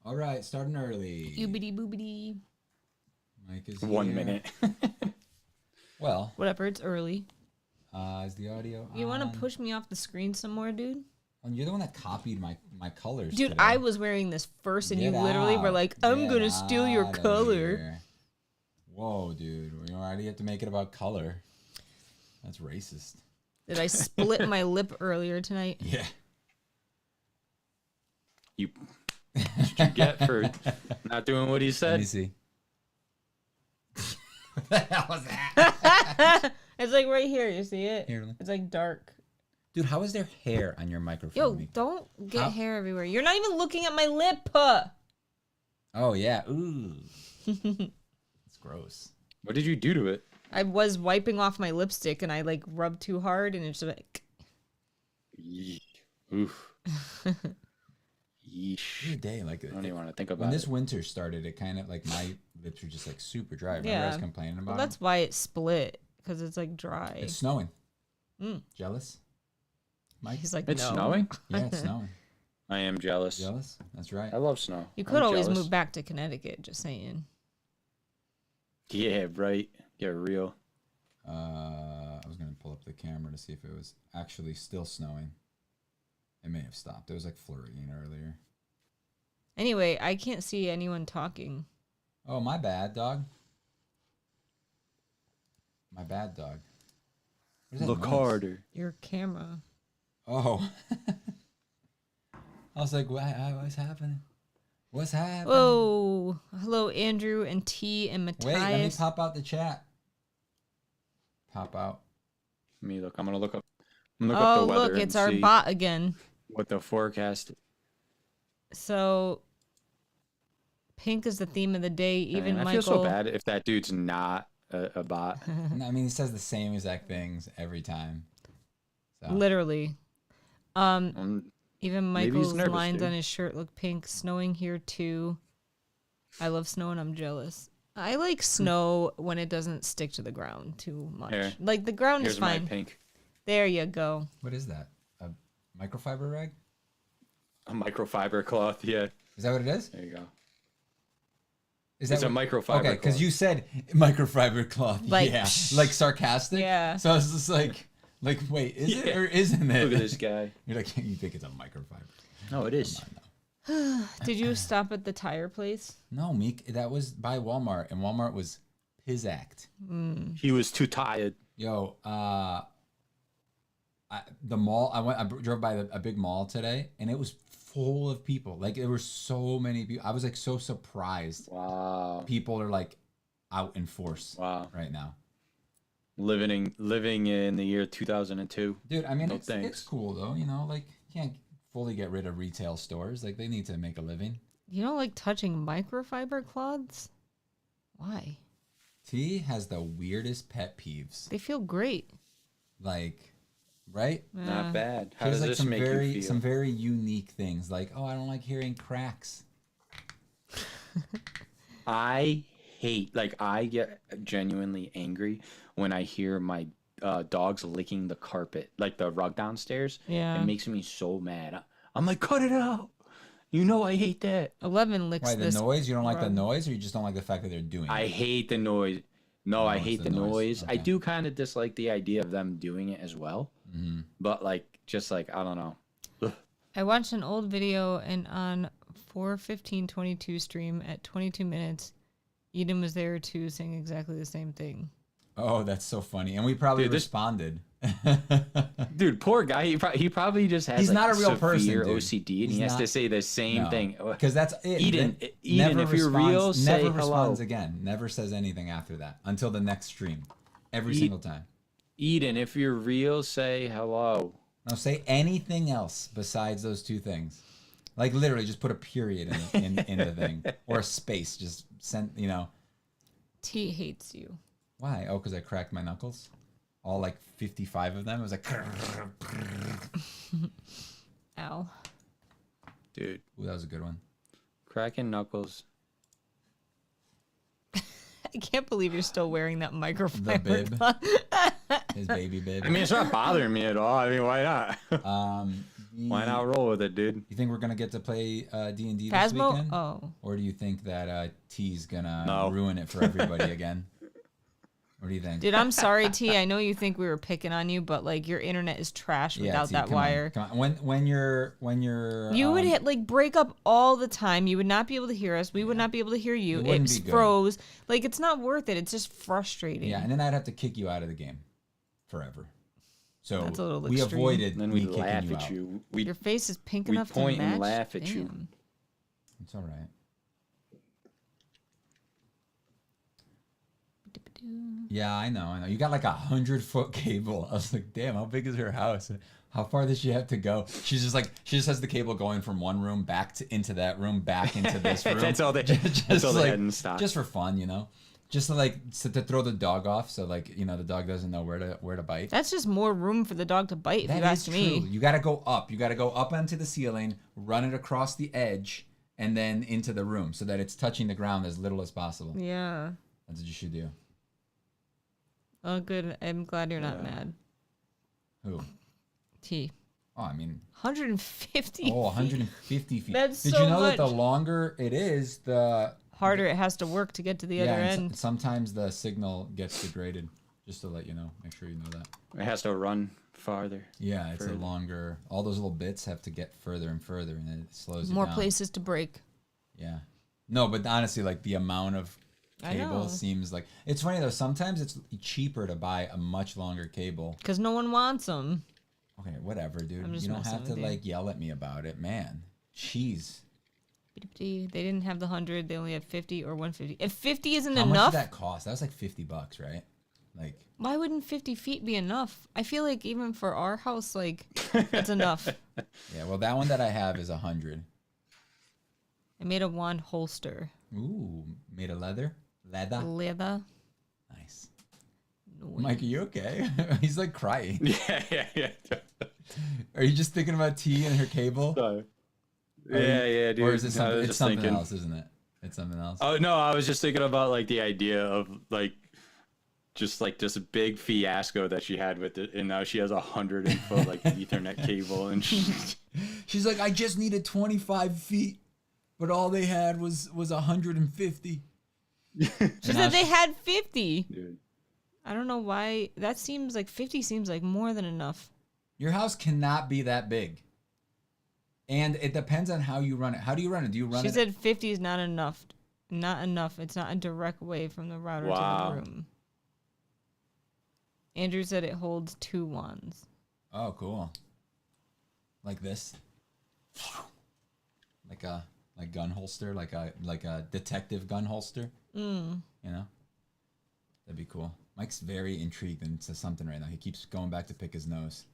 All right, starting early. Boobity boobity. Mike is 1 here. minute. Well, Whatever, it's early. is the audio You on? want to push me off the screen some more, dude? Oh, you're the one that copied my colors. Dude, today. I was wearing this first, and Get you literally were out. like, "I'm Get gonna steal your outta color." here. Whoa, dude! Why do you have to make it about color? That's racist. Did I split my lip earlier tonight? Yeah. What you get for not doing what he Let said? me see. What the hell was that? It's like right here. You see it? Here, It's like dark. dude, how is there hair on your microphone? Yo, Meek? don't get How- hair everywhere. You're not even looking at my lip. Oh yeah. Ooh. It's gross. What did you do to it? I was wiping off my lipstick, and I like rubbed too hard, and it's just like. Yeesh. Oof. Yeesh. Every day, like I don't even want to think when about this it. winter started, it kind of like my lips were just like super dry. Remember I was complaining about Well, that's why it split, because it's like dry. it? It's snowing. Mm. Jealous? Mike? He's like, It's no. snowing? Yeah, it's snowing. I am jealous. Jealous? That's right. I love snow. You could I'm always jealous. move back to Connecticut, just saying. Yeah, right. Get real. I was gonna pull up the camera to see if it was actually still snowing. It may have stopped. It was like flurrying earlier. Anyway, I can't see anyone talking. Oh, my bad, dog. My bad, dog. What is that Look noise? harder. Your camera. Oh. I was like, what's happening? What's happening? Whoa. Hello, Andrew and T and Matthias. Wait, let me pop out the chat. Pop out. Me look. I'm gonna look up. I'm gonna Oh, look up the weather look, it's and our see bot again. what the forecast. So, pink is the theme of the day. Even Man, I Michael. feel so bad if that dude's not a bot. No, I mean, he says the same exact things every time. So. Literally. Even Maybe he's Michael's nervous, lines dude. on his shirt look pink. Snowing here too. I love snow and I'm jealous. I like snow when it doesn't stick to the ground too much. Here. Like the ground Here's is my fine. pink. There you go. What is that? A microfiber rag? A microfiber cloth. Yeah. Is that what it is? There you go. Is It's a what- microfiber Okay, because cloth. you said microfiber cloth. Like, yeah, like sarcastic. Yeah. So I was just like, wait, is it Yeah. or isn't it? Look at this guy. You're like, you think it's a microfiber? No, it is. Did you stop at the tire place? No, Meek, that was by Walmart, and Walmart was his act. He was too tired. Yo, the mall. I drove by a big mall today, and it was full of people. Like there were so many people. I was like so surprised. Wow. People are like out in force Wow. right now. Living in the year 2002. Dude, I mean, No it's thanks. cool though. You know, like you can't fully get rid of retail stores. Like they need to make a living. You don't like touching microfiber cloths? Why? T has the weirdest pet peeves. They feel great. Like, right? Not bad. How She has does like this some make very you feel? some very unique things. Like, oh, I don't like hearing cracks. I hate, like, I get genuinely angry when I hear my dogs licking the carpet, like the rug downstairs. Yeah. It makes me so mad. I'm like, cut it out. You know I hate that. 11 licks Why, the this. noise? You don't like the rug. noise, or you just don't like the fact that they're doing I it? hate the noise. No, I it's hate the the noise. noise. I Okay. do kind of dislike the idea of them doing it as well. Mm-hmm. But, like, just like, I don't know. I watched an old video, and on 4:15:22 stream at 22 minutes, Eden was there too, saying exactly the same thing. Oh, that's so funny. And we probably Dude, this- responded. Dude, poor guy. He probably just has He's like, not a real person, severe dude. OCD, and He's he has not- to say the same thing. Because that's it. Eden, Then Eden, if you're real, responds- say never responds hello. again. Never says anything after that until the next stream. Every E- single time. Eden, if you're real, say hello. No, say anything else besides those two things. Like literally, just put a period in the thing or a space. Just send, you know. T hates you. Why? Oh, because I cracked my knuckles. All like 55 of them. It was like. Ow. Dude, Ooh, that was a good one. cracking knuckles. I can't believe you're still wearing that microfiber. bib. cloth. His baby bib. I mean, it's not bothering me at all. I mean, why not? Why not roll with it, dude? You think we're gonna get to play D&D this Phasmo? weekend? Oh. Or do you think that T's gonna No. ruin it for everybody again? What do you think? Dude, I'm sorry, T. I know you think we were picking on you, but like your internet is trash without T, that come wire. On, come on. When you're You would hit like break up all the time. You would not be able to hear us. We would not be able to hear you. It wouldn't be good. froze. Like it's not worth it. It's just frustrating. Yeah, and then I'd have to kick you out of the game forever. So That's a little we extreme. avoided And then me we kicking laugh you at out. you. Your face is pink we enough to point match. and laugh at you. Damn. It's all right. Yeah, I know. You got like 100-foot cable. I was like, damn, how big is her house? How far does she have to go? She's just like, she just has the cable going from one room back into that room, back into this room. That's all they. That's all they had in stock. Just for fun, you know. Just to throw the dog off, so like the dog doesn't know where to bite. That's just more room for the dog to bite. If That you ask is me. true. You got to go up. You got to go up onto the ceiling, run it across the edge, and then into the room, so that it's touching the ground as little as possible. Yeah. That's what you should do. Oh, good. I'm glad you're not mad. Who? T. Oh, I mean, 150. oh, 150 feet. That's Did so you know that the much. longer it is, the Harder it has to work to get to the other and end. sometimes the signal gets degraded. Just to let you know, make sure you know that. It has to run farther. Yeah, it's a longer. All those little bits have to get further and further, and then it slows it More down. places to break. Yeah. No, but honestly, like the amount of I know. cable seems like it's funny though. Sometimes it's cheaper to buy a much longer cable. Because no one wants them. Okay, whatever, dude. I'm just You don't messing have to with you. like yell at me about it, man. Jeez. They didn't have the 100. They only had 50 or 150. If 50 isn't How much enough, did that cost? That was like $50, right? Like, why wouldn't 50 feet be enough? I feel like even for our house, like, that's enough. yeah. Well, that one that I have is 100. I made a wand holster. Ooh, made of leather. Leather. Nice. Noise. Mike, are you okay? He's like crying. Yeah. Are you just thinking about T and her cable? Sorry. Yeah, dude. Or is it I something? was It's just something thinking. else, isn't it? It's something else. Oh no, I was just thinking about like the idea of like just like this big fiasco that she had with it, and now she has 100-foot like Ethernet cable, and She's like, I just needed 25 feet, but all they had was 150. She said they had 50. dude. I don't know why. That seems like 50 seems like more than enough. Your house cannot be that big. And it depends on how you run it. How do you run it? Do you run She it? said 50 is not enough. Not enough. It's not a direct way from the router Wow. to the room. Andrew said it holds 2 wands. Oh, cool. Like this? Like a gun holster, like a detective gun holster. You know? That'd be cool. Mike's very intrigued into something right now. He keeps going back to pick his nose.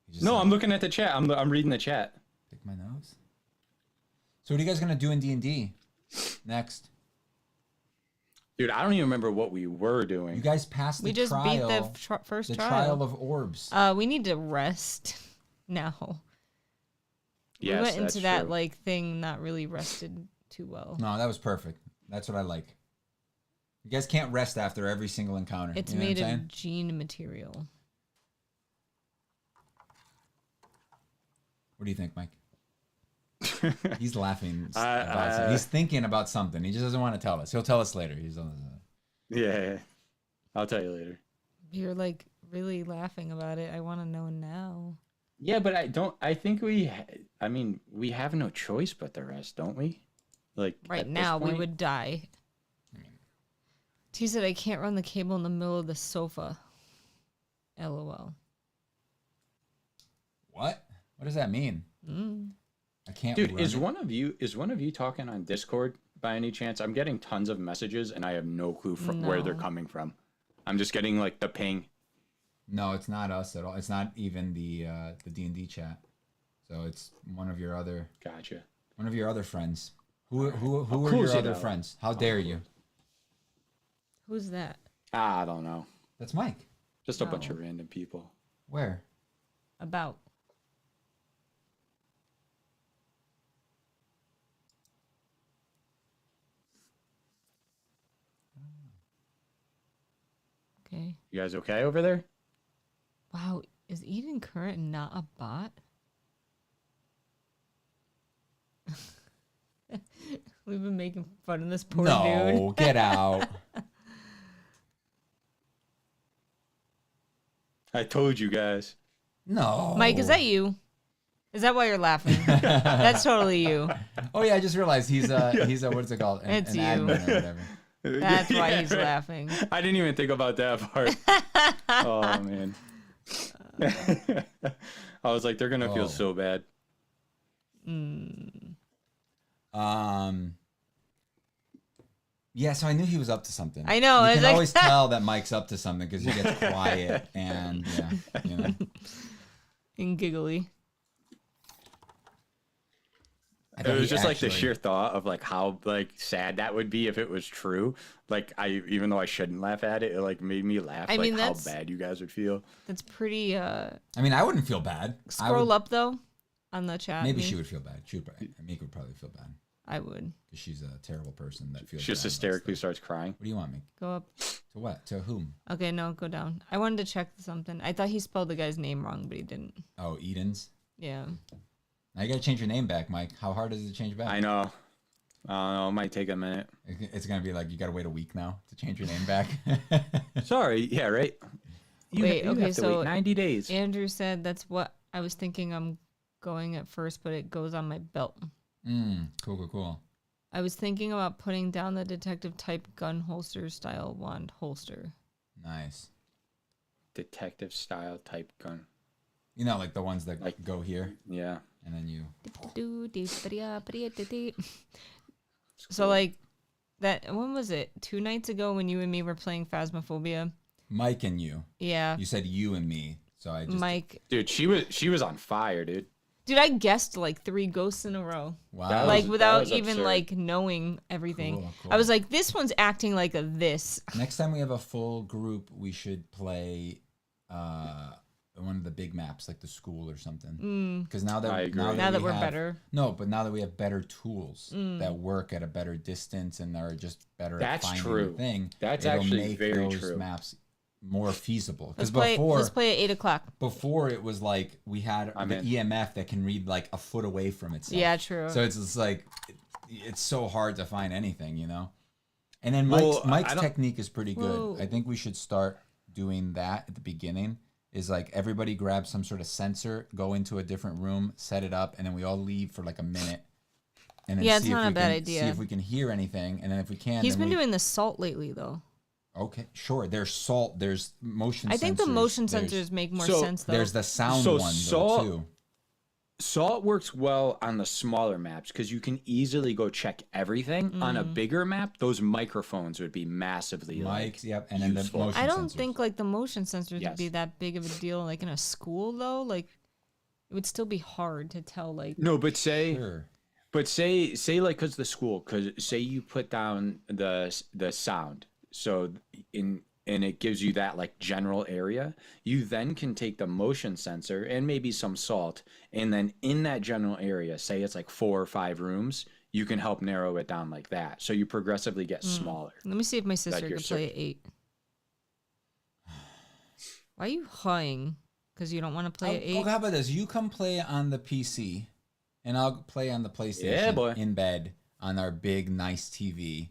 He just No, like, I'm looking at the chat. I'm reading the chat. pick my nose. So what are you guys gonna do in D&D next? Dude, I don't even remember what we were doing. You guys passed the We just trial. beat the first the trial. trial of orbs. We need to rest now. Yes, we went that's into that true. like thing not really rested too well. No, that was perfect. That's what I like. You guys can't rest after every single encounter. It's you know made what I'm of saying? gene material. What do you think, Mike? He's laughing. I- something. He's thinking about something. He just doesn't want to tell us. He'll tell us later. Yeah. I'll tell you later. You're like really laughing about it. I want to know now. Yeah, but I think we have no choice but the rest, don't we? Like Right at this now, we point? would die. T said, I can't run the cable in the middle of the sofa. LOL. What? What does that mean? I can't. Dude, run is it. one of you talking on Discord by any chance? I'm getting tons of messages and I have no clue from where they're No. coming from. I'm just getting like the ping. No, it's not us at all. It's not even the D&D chat. So it's one of your other Gotcha. friends. Who are course your you other know. friends? How dare you? Who's that? I don't know. That's Mike. Just a bunch No. of random people. Where? About. Okay. You guys okay over there? Wow, is Eden Current not a bot? We've been making fun of this poor dude. No, get out. I told you guys. No. Mike, is that you? Is that why you're laughing? That's totally you. Oh yeah, I just realized he's a what's it called? It's an you. admin or whatever. That's why he's right. laughing. I didn't even think about that part. Oh man. I was like, they're gonna feel so bad. Yeah, so I knew he was up to something. I know. You it's can like- always tell that Mike's up to something because he gets quiet and yeah, you know. And giggly. I It thought was he just like the actually- sheer thought of like how like sad that would be if it was true. Like even though I shouldn't laugh at it, it like made me laugh. I mean, like how that's- bad you guys would feel. That's pretty. I mean, I wouldn't feel bad. Scroll up though, on the chat. Maybe she would feel bad. Meek would probably feel bad I would because she's a terrible person that feels. She just bad about hysterically stuff. starts crying. What do you want, Meek? go up. To what? To whom? Okay, no, go down. I wanted to check something. I thought he spelled the guy's name wrong, but he didn't. Oh, Eden's. Yeah. Now you gotta change your name back, Mike. How hard is it to change back? I know. I don't know. It might take a minute. It's gonna be like you gotta wait a week now to change your name back. Sorry. Yeah. Right. Wait, okay, have to so wait 90 days. Andrew said that's what I was thinking I'm going at first, but it goes on my belt. Cool. I was thinking about putting down the detective type gun holster style wand holster. Nice. Detective style type gun. You know, like the ones that Like- go here Yeah. and then you. So like that, when was it? 2 nights ago when you and me were playing Phasmophobia? Mike and you. Yeah. You said you and me, so I just. Mike. Dude, she was on fire, dude. Dude, I guessed like 3 ghosts in a row. Wow. That Like was- without was even absurd. like knowing everything. Cool. I was like, this one's acting like a this. Next time we have a full group, we should play one of the big maps, like the school or something. Because now that I agree. Now that we we're have- better. No, but now that we have better tools that work at a better distance and are just better That's at finding true. the thing, That's it'll actually make very those true. maps more feasible. Because Let's play at 8 o'clock. before it was like we had I'm the in. EMF that can read like a foot away from itself. Yeah, true. So it's just like it's so hard to find anything, you know. And then Well, Mike's I don't- technique is pretty good. Whoa. I think we should start doing that at the beginning. Is like everybody grab some sort of sensor, go into a different room, set it up, and then we all leave for like a minute. And then Yeah, it's see if not a we bad can, idea. See if we can hear anything, and then if we can, He's then been we, doing the salt lately though. Okay, sure. There's salt. There's motion. I think the sensors, motion there's- sensors make more So, sense though. There's the sound So one salt- though too. Salt works well on the smaller maps because you can easily go check everything. On a bigger map, those microphones would be massively Mics, like, yep, and then the useful. motion I don't sensors. think like the motion sensors would Yes. be that big of a deal like in a school though. Like it would still be hard to tell like No, but say Sure. like because the school, because say you put down the sound, so and it gives you that like general area, you then can take the motion sensor and maybe some salt, and then in that general area, say it's like 4 or 5 rooms, you can help narrow it down like that, so you progressively get smaller. Let me see if my sister your could play at 8. Why are you hawing? Because you don't want to play at 8? How about this? You come play on the PC, and I'll play on the PlayStation Yeah, boy. in bed on our big nice TV,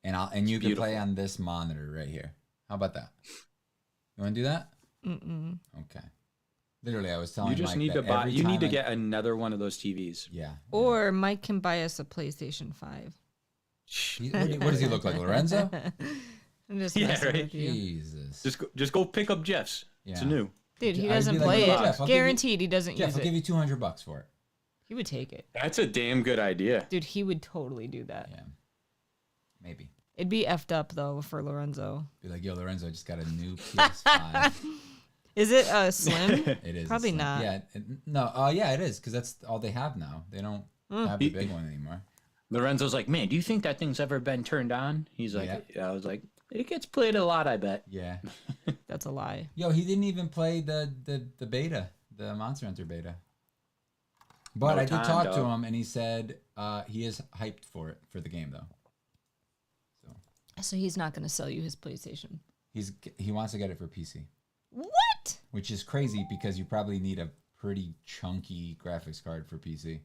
and you can play beautiful. on this monitor right here. How about that? You want to do that? Mm-mm. Okay. Literally, I was telling You just Mike need that to buy. every You need time to I- get another one of those TVs. Yeah. Or Mike can buy us a PlayStation 5. What does he look like, Lorenzo? I'm just Yeah, messing right. with you. Jesus. Just go pick up Jeff's. It's Yeah. new. Dude, he I'd doesn't be like, play "Look, it. Jeff, I'll give you- Guaranteed he doesn't Jeff, use I'll it. give you $200 for it. He would take it. That's a damn good idea. Dude, he would totally do that. Yeah. Maybe. It'd be effed up though for Lorenzo. Be like, yo, Lorenzo, I just got a new PS5. Is it slim? It is. Probably it's not. Yeah. No. Yeah, it is because that's all they have now. They don't have the big one anymore. Lorenzo's like, man, do you think that thing's ever been turned on? He's like, Yeah. I was like, it gets played a lot, I bet. Yeah. That's a lie. Yo, he didn't even play the beta, the Monster Hunter beta. But No I did time, talk to dog. him, and he said he is hyped for the game though. So he's not going to sell you his PlayStation. He wants to get it for PC, What? which is crazy because you probably need a pretty chunky graphics card for PC.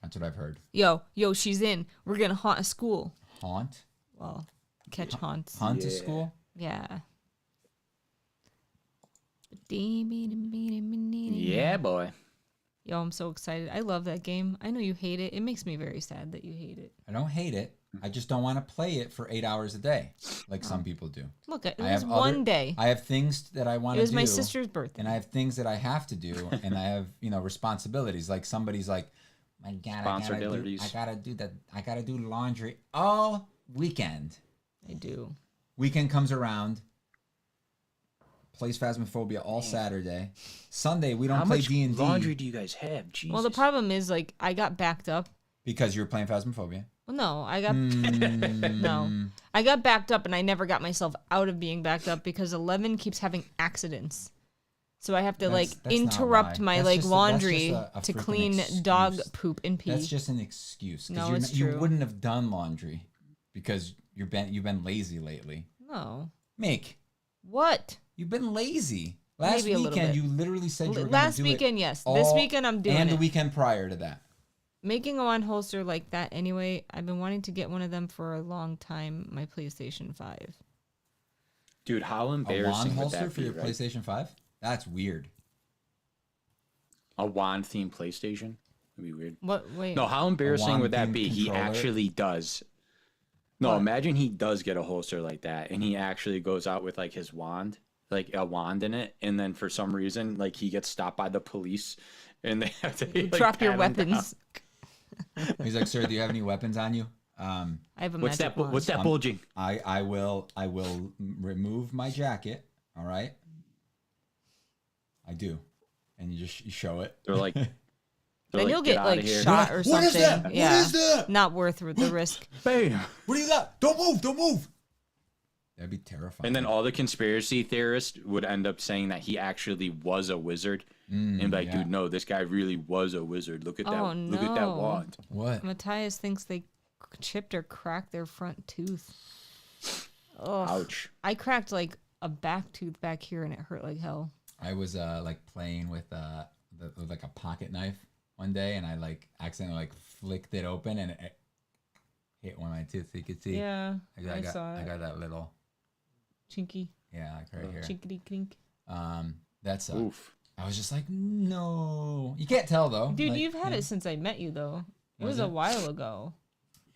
That's what I've heard. Yo, she's in. We're gonna haunt a school. Haunt? Well, catch haunts. Haunt a school? Yeah. Yeah, boy. Yo, I'm so excited. I love that game. I know you hate it. It makes me very sad that you hate it. I don't hate it. I just don't want to play it for 8 hours a day, like some people do. Look, it I was have one day. I have things that I want to do. It was my sister's birthday. And I have things that I have to do, and I have, responsibilities. Like somebody's like, my God, I gotta do that. I gotta do laundry all weekend. I do. Weekend comes around. Plays Phasmophobia all Saturday. Sunday we don't play D&D. How much laundry do you guys have? Jesus. Well, the problem is like I got backed up. Because you were playing Phasmophobia. Well, no, I got I got backed up, and I never got myself out of being backed up because 11 keeps having accidents. So I have to that's interrupt my laundry to clean excuse. dog poop and pee. That's just an excuse. No, it's true. You wouldn't have done laundry because you've been lazy lately. No. Mick. What? You've been lazy. Last Maybe a little weekend bit. you literally said you were going to do Last weekend, yes. This weekend I'm doing it. And the weekend prior to that. Making a wand holster like that anyway, I've been wanting to get one of them for a long time, my PlayStation 5. Dude, how embarrassing a wand would holster that for be, your right? PlayStation 5? That's weird. A wand-themed PlayStation? That'd be weird. What? Wait. No, how embarrassing would that wand-themed be? He controller? actually does. No, What? imagine he does get a holster like that, and he actually goes out with like his wand, like a wand in it, and then for some reason, like he gets stopped by the police, and they have to like, Drop your pat him down. weapons. He's like, sir, do you have any weapons on you? I have a What's magic that? wand. What's that bulging? I will remove my jacket. All right. I do, and you show it. They're like, Then you'll "Get get outta like here." shot or What is something. that? What Yeah. is that? Not worth the risk. Bam. What do you got? Don't move! Don't move! That'd be terrifying. And then all the conspiracy theorists would end up saying that he actually was a wizard, and be like, yeah. dude, no, this guy really was a wizard. Look at that! Oh, Look at that no. wand. What? Matthias thinks they chipped or cracked their front tooth. Ugh. Ouch. I cracked like a back tooth back here, and it hurt like hell. I was like playing with like a pocket knife one day, and I like accidentally like flicked it open, and it hit one of my teeth. So you could see. Yeah, I got, saw it. I got that little. Chinky. Yeah, like right here. Chinkity clink. That's Oof. I was just like, no. You can't tell though. Dude, Like, you've had it since I met you, though. It was Was a it? while ago.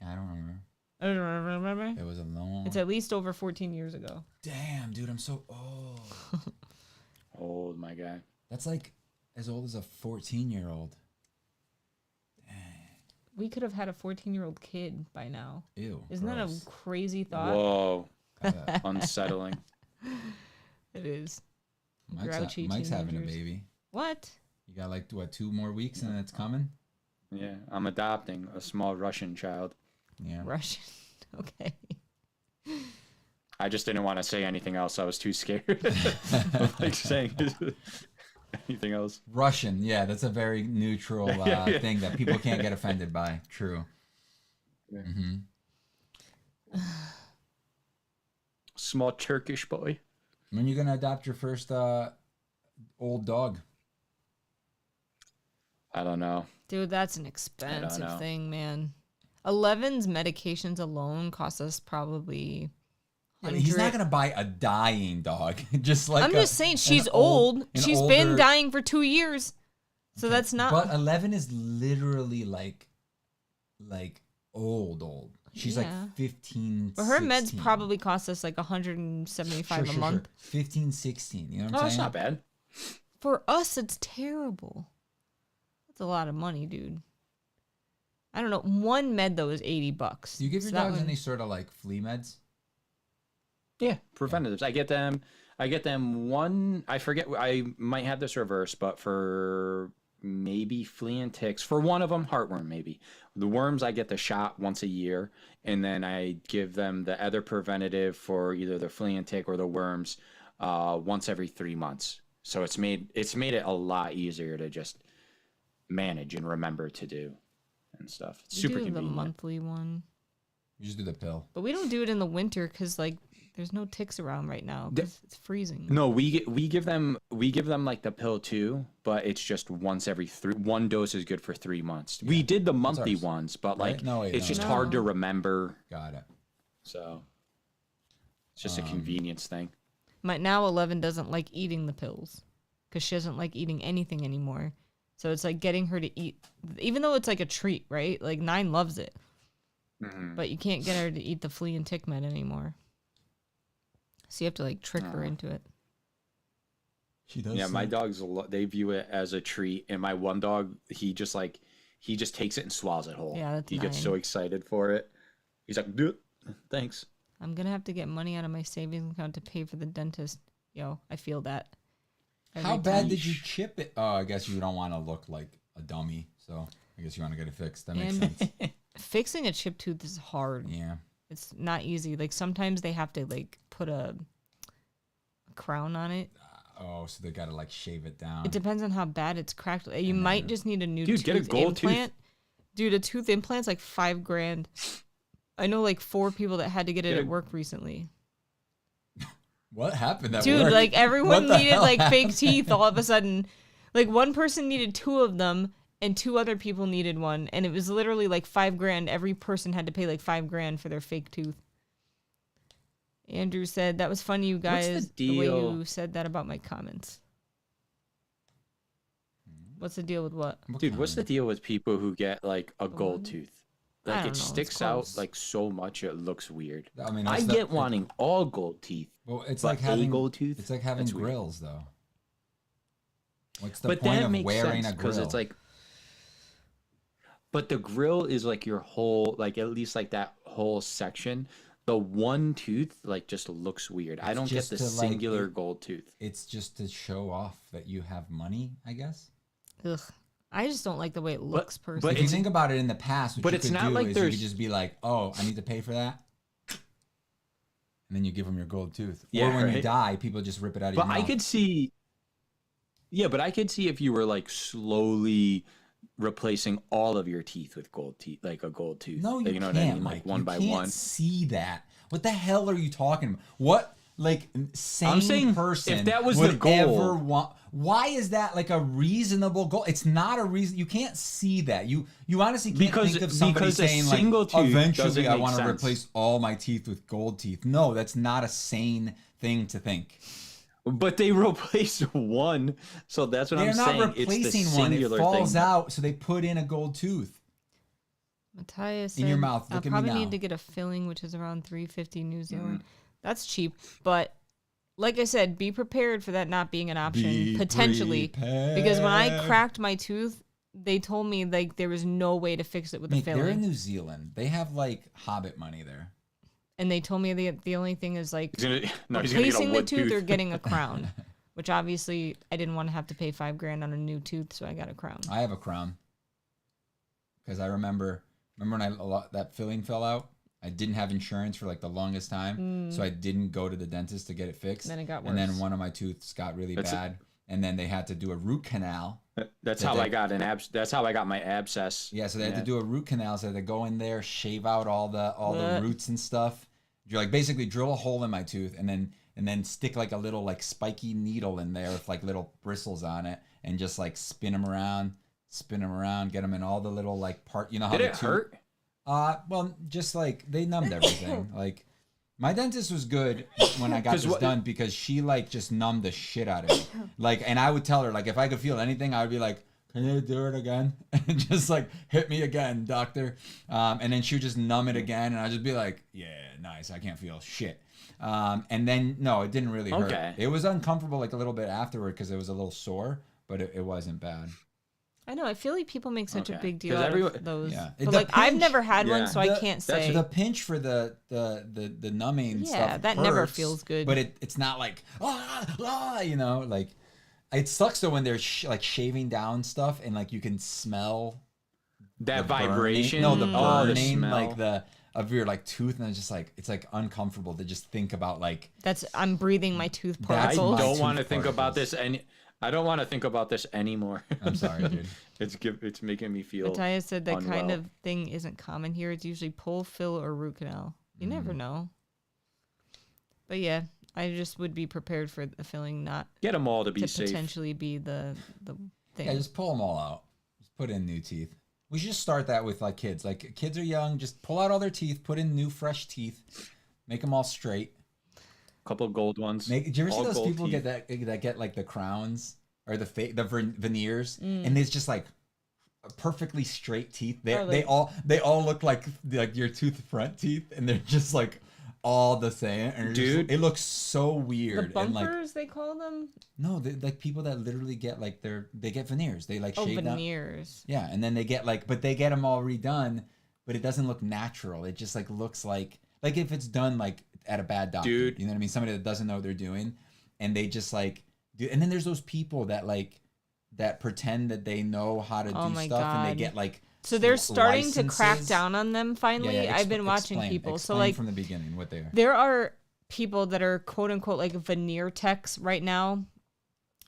I don't remember. I don't remember. It was a long. It's at least over 14 years ago. Damn, dude, I'm so old. Oh my god. That's like as old as a 14-year-old. We could have had a 14-year-old kid by now. Ew. Isn't that gross. a crazy thought? Whoa. Got Unsettling. It is. Mike's, Grouchy Mike's having a teenagers. baby. What? You got like what, 2 more weeks and then it's coming? Yeah, I'm adopting a small Russian child. Yeah. Russian. Okay. I just didn't want to say anything else. I was too scared of like saying anything else. Russian, yeah, that's a very neutral Yeah. thing that people can't get offended by. True. Yeah. Mm-hmm. Small Turkish boy. When are you gonna adopt your first old dog? I don't know. Dude, that's an expensive know. thing, man. 11's medications alone cost us probably. I mean, he's not 100. gonna buy a dying dog. Just like I'm just saying, she's old. She's been dying for 2 years, so that's not. But 11 is literally like old. She's Yeah. like 15. But her 16. meds probably cost us like 175 a month. 15, 16. You know what Oh, I'm that's saying? not bad. For us, it's terrible. That's a lot of money, dude. I don't know. One med though is $80. Do you give your So that dogs one- any sort of like flea meds? Yeah, preventatives. I get them one. I forget. I might have this reversed, but for maybe flea and ticks, for one of them, heartworm maybe. The worms, I get the shot once a year, and then I give them the other preventative for either the flea and tick or the worms once every 3 months. So it's made it a lot easier to just manage and remember to do and stuff. It's We super do the convenient. monthly one. You just do the pill. But we don't do it in the winter because like there's no ticks around right now because it's freezing. No, we give them like the pill too, but it's just once every one dose is good for 3 months. Yeah. We did the monthly ones, but like it's just hard to remember. Got it. So it's just a convenience thing. Now 11 doesn't like eating the pills because she doesn't like eating anything anymore. So it's like getting her to eat, even though it's like a treat, right? Like 9 loves it, but you can't get her to eat the flea and tick med anymore. So you have to like trick her into it. She does. Yeah, my dogs, they view it as a treat, and my one dog, he just takes it and swallows it whole. Yeah, he gets so excited for it. He's like, dude, thanks. I'm gonna have to get money out of my savings account to pay for the dentist. Yo, I feel that. How bad did you chip it? Oh, I guess you don't want to look like a dummy, so I guess you want to get it fixed. That makes sense. Fixing a chipped tooth is hard. Yeah. It's not easy. Like sometimes they have to like put a crown on it. So they gotta like shave it down. It depends on how bad it's cracked. You might just need a new tooth get a gold implant. Tooth. Dude, a tooth implant's like $5,000. I know like 4 people that had to get it at work recently. What happened at Dude, work? like everyone needed like fake teeth all of a sudden. Like one person needed 2 of them and 2 other people needed one. And it was literally like $5,000. Every person had to pay like $5,000 for their fake tooth. Andrew said, that was funny, you guys, the way you said that about my comments. What's the deal with what? Dude, what's the deal with people who get like a gold tooth? Like it sticks out like so much it looks weird. I mean, I get wanting all gold teeth. Well, it's like having gold tooth. It's like having grills, though. What's the point of makes wearing sense, a grill? Because it's like, but the grill is like your whole, like at least like that whole section. The one tooth like just looks weird. I don't get the singular gold tooth. It's just to show off that you have money, I guess. Ugh. I just don't like the way it looks, personally. But if you think about it in the past, what you could do is you could just be like, oh, I need to pay for that. And then you give them your gold tooth. Or when you die, people just rip it out of your mouth. But I could see... Yeah, but I could see if you were like slowly replacing all of your teeth with gold teeth, like a gold tooth. No, you know can't, what I mean? Mike. Like one by one. You can't see that. What the hell are you talking about? What... Like sane person if that was would the goal, ever want. Why is that like a reasonable goal? It's not a reason. You can't see that. You honestly can't think of somebody saying like, eventually I want to replace all my teeth with gold teeth. No, that's not a sane thing to think. But they replaced one, so that's what I'm saying. They're not replacing one. It falls out, so they put in a gold tooth. Matthias in your mouth. I'll probably need to get a filling, which is around $350 New Zealand. That's cheap, but like I said, be prepared for that not being an option potentially. Because when I cracked my tooth, they told me like there was no way to fix it with a filling. They're in New Zealand. They have like Hobbit money there. And they told me the only thing is like replacing the tooth or getting a crown, which obviously I didn't want to have to pay $5,000 on a new tooth, so I got a crown. I have a crown because I remember when that filling fell out. I didn't have insurance for like the longest time, so I didn't go to the dentist to get it fixed. Then it got worse. And then one of my tooths got really bad, and then they had to do a root canal. That's how I got That's how I got my abscess. Yeah, so they had to do a root canal. So they go in there, shave out all the roots and stuff. You like basically drill a hole in my tooth, and then stick like a little like spiky needle in there with like little bristles on it, and just like spin them around, get them in all the little like part. You know how did it hurt? Well, just like they numbed everything. Like my dentist was good when I got this done because she like just numbed the shit out of me. Like, and I would tell her like if I could feel anything, I would be like, "Can you do it again?" And just like hit me again, doctor. And then she would just numb it again, and I'd just be like, "Yeah, nice. I can't feel shit." And then no, it didn't really hurt. Okay. It was uncomfortable like a little bit afterward because it was a little sore, but it wasn't bad. I know. I feel like people make such a big deal out of those. Yeah. But like I've never had one, so I can't say. The pinch for the numbing stuff. Yeah, that hurts, never feels good. But it's not like you know, like it sucks though when they're like shaving down stuff and like you can smell that vibration. No, the burning like of your like tooth, and it's just like it's like uncomfortable to just think about like I'm breathing my tooth particles. I don't want to think about this I don't want to think about this anymore. I'm sorry, dude. It's making me feel. Matthias said that unwell. kind of thing isn't common here. It's usually pull, fill, or root canal. You never know. But yeah, I just would be prepared for the filling not Get them all to be to safe. potentially be the thing. Yeah, just pull them all out. Just put in new teeth. We should just start that with like kids. Like kids are young, just pull out all their teeth, put in new fresh teeth, make them all straight. Couple gold ones. Do you ever see all those gold people teeth. that get like the crowns or the veneers, and it's just like perfectly straight teeth? They all look like your tooth front teeth, and they're just like all the same. And Dude, it looks so weird. The bumpers, and like, they call them? no, like people that literally get like they get veneers. They like shave them. Veneers. Yeah, and then they get but they get them all redone, but it doesn't look natural. It just like looks like if it's done like at a bad doctor. Dude. You know what I mean? Somebody that doesn't know what they're doing, and they just like do. And then there's those people that pretend that they know how to do stuff, and they get like. So they're starting to crack licenses. down on them finally. Yeah, I've been watching people. So like from the beginning what they are. there are people that are quote unquote like veneer techs right now.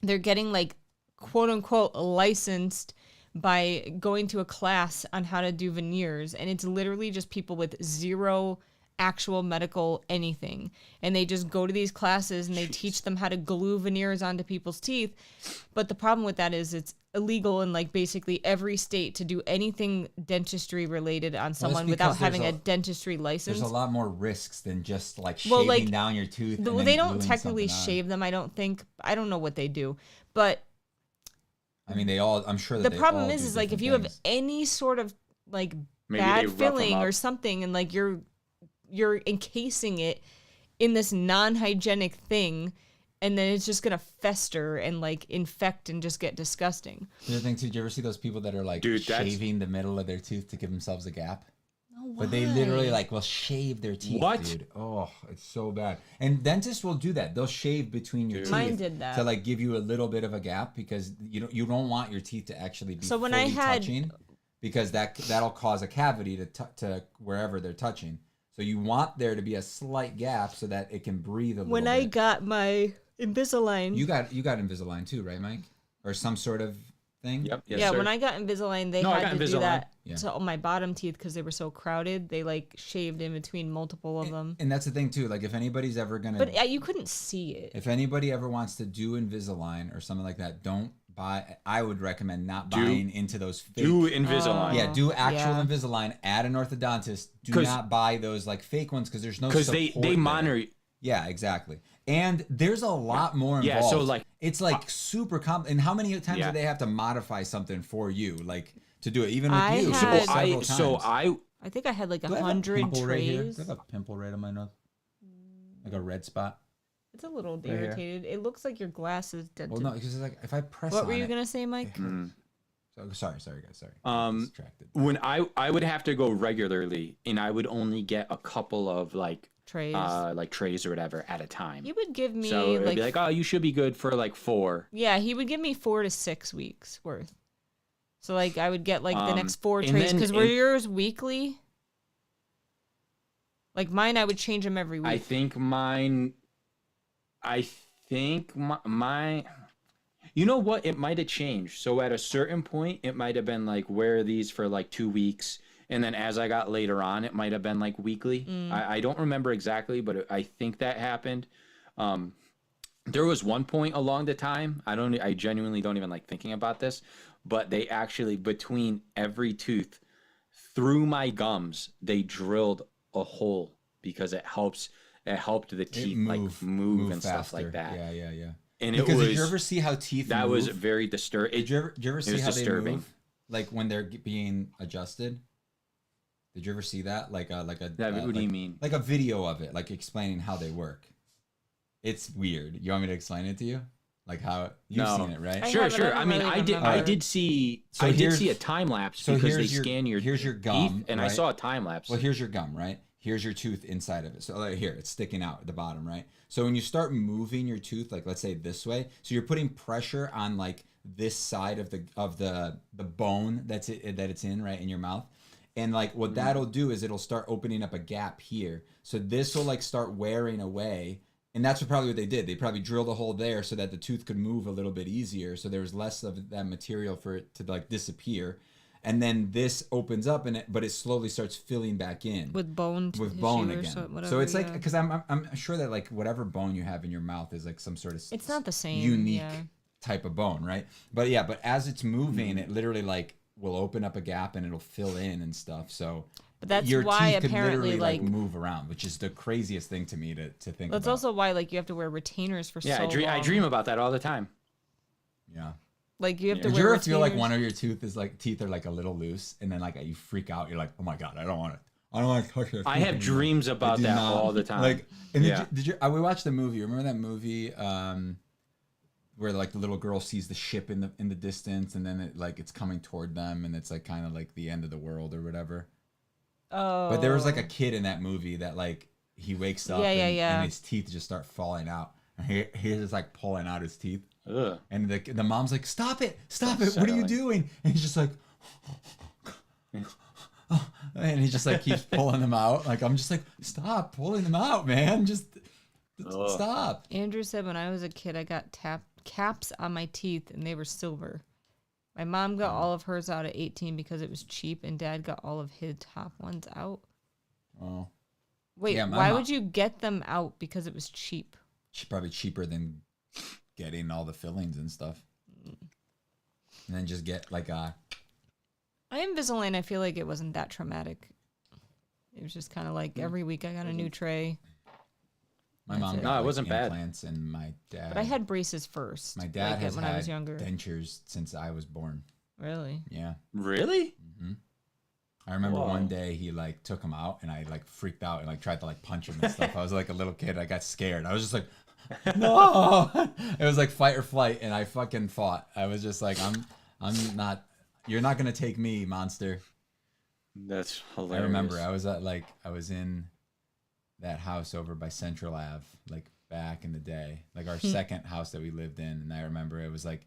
They're getting like quote unquote licensed by going to a class on how to do veneers, and it's literally just people with zero actual medical anything, and they just go to these classes and they teach them how to glue veneers onto people's teeth. But the problem with that is it's illegal in like basically every state to do anything dentistry related on someone without having a dentistry license. There's a lot more risks than just like shaving down your tooth. Well, they don't technically shave them. I don't know what they do, but I mean, I'm sure that the problem is like if you have any sort of like Maybe bad filling or something, and like you're encasing it in this non-hygienic thing, and then it's just gonna fester and like infect and just get disgusting. The other thing too, did you ever see those people that are like shaving the middle of their tooth to give themselves a gap? No, why? But they literally like will shave their teeth. What? Dude? Oh, it's so bad. And dentists will do that. They'll shave between your teeth. Mine did that to like give you a little bit of a gap, because you don't want your teeth to actually be so when fully I had touching, because that'll cause a cavity to wherever they're touching. So you want there to be a slight gap so that it can breathe a little bit. When I got my Invisalign. You got Invisalign too, right, Mike? Or some sort of thing? Yep. Yes, yeah, sir. when I got Invisalign, they had to do that to all my bottom teeth because they were so crowded. They like shaved in between multiple of them. And that's the thing too. Like if anybody's ever gonna, but you couldn't see it. If anybody ever wants to do Invisalign or something like that, don't buy. I would recommend not buying into those fake. Do Invisalign. Yeah, do actual Invisalign at an orthodontist. Do not buy those like fake ones because there's no support. Because they monitor. Yeah, exactly. And there's a lot more involved. Yeah, so like it's like super and how many times do they have to modify something for you, like to do it? Even with you, several times. I think I had like 100 trays. Right here? Do I have a pimple right on my nose? Like a red spot? It's a little irritated. It looks like your glass is dented. Well, no, because it's like if I press. What were you gonna say, Mike? So, sorry, guys. Sorry. Distracted. When I would have to go regularly, and I would only get a couple of like trays, trays or whatever at a time. He would give me so it'd be like, oh, you should be good for like 4. Yeah, he would give me 4 to 6 weeks worth. So like I would get like the next 4 trays because were yours weekly? Like mine, I would change them every week. I think my you know what? It might have changed. So at a certain point, it might have been like, wear these for like 2 weeks. And then as I got later on, it might have been like weekly. I don't remember exactly, but I think that happened. There was one point along the time, I genuinely don't even like thinking about this, but they actually, between every tooth, through my gums, they drilled a hole because it helped the teeth move and faster. Stuff like that. Yeah. And because did you ever see how teeth that move? Was very disturbing. Did you ever see how they move? Like when they're being adjusted? Did you ever see that? What do you mean? Like a video of it, like explaining how they work. It's weird. You want me to explain it to you? Like how you've seen it, right? Sure. I mean, I did see a time lapse because they scan your gum, teeth, and I saw a time lapse. Well, here's your gum, right? Here's your tooth inside of it. So here, it's sticking out at the bottom, right? So when you start moving your tooth, like let's say this way, so you're putting pressure on like this side of the bone that it's in, right, in your mouth. And like what that'll do is it'll start opening up a gap here. So this will like start wearing away. And that's probably what they did. They probably drilled a hole there so that the tooth could move a little bit easier. So there was less of that material for it to like disappear. And then this opens up, but it slowly starts filling back in with bone again. So it's like, because I'm sure that like whatever bone you have in your mouth is like some sort of it's not the same unique type of bone, right? But as it's moving, it literally like will open up a gap and it'll fill in and stuff. So. But that's your why teeth apparently could literally like move around, which is the craziest thing to me to think that's about. also why like you have to wear retainers for so long. Yeah, I dream about that all the time. Yeah. Like you have to Did wear you ever retainers? feel like one of your teeth are like a little loose, and then like you freak out? You're like, oh my god, I don't want to touch it. I have dreams about that all the time. Like, and did you? We watched the movie. Remember that movie where like the little girl sees the ship in the distance, and then it's coming toward them, and it's like kind of like the end of the world or whatever. Oh. But there was like a kid in that movie that like he wakes up and his teeth just start falling out. And he's just like pulling out his teeth. Ugh. And the mom's like, stop it. What are you doing? And he's just like, and he just like keeps pulling them out. Like, I'm just like, stop pulling them out, man. Just stop. Andrew said when I was a kid, I got caps on my teeth and they were silver. My mom got all of hers out at 18 because it was cheap, and Dad got all of his top ones out. Oh. Wait, why would you get them out because it was cheap? Probably cheaper than getting all the fillings and stuff. And then just get like a... Invisalign, I feel like it wasn't that traumatic. It was just kind of like every week I got a new tray. My mom got it wasn't implants, and my dad... But I had braces first. My dad has when had I was younger. dentures since I was born. Really? Yeah. Really? Mm-hmm. I remember one day he like took them out, and I like freaked out and like tried to like punch him and stuff. I was like a little kid. I got scared. I was just like, no. It was like fight or flight, and I fucking fought. I was just like, I'm not. You're not gonna take me, monster. That's hilarious. I remember I was in that house over by Central Ave, like back in the day, like our second house that we lived in. And I remember he was like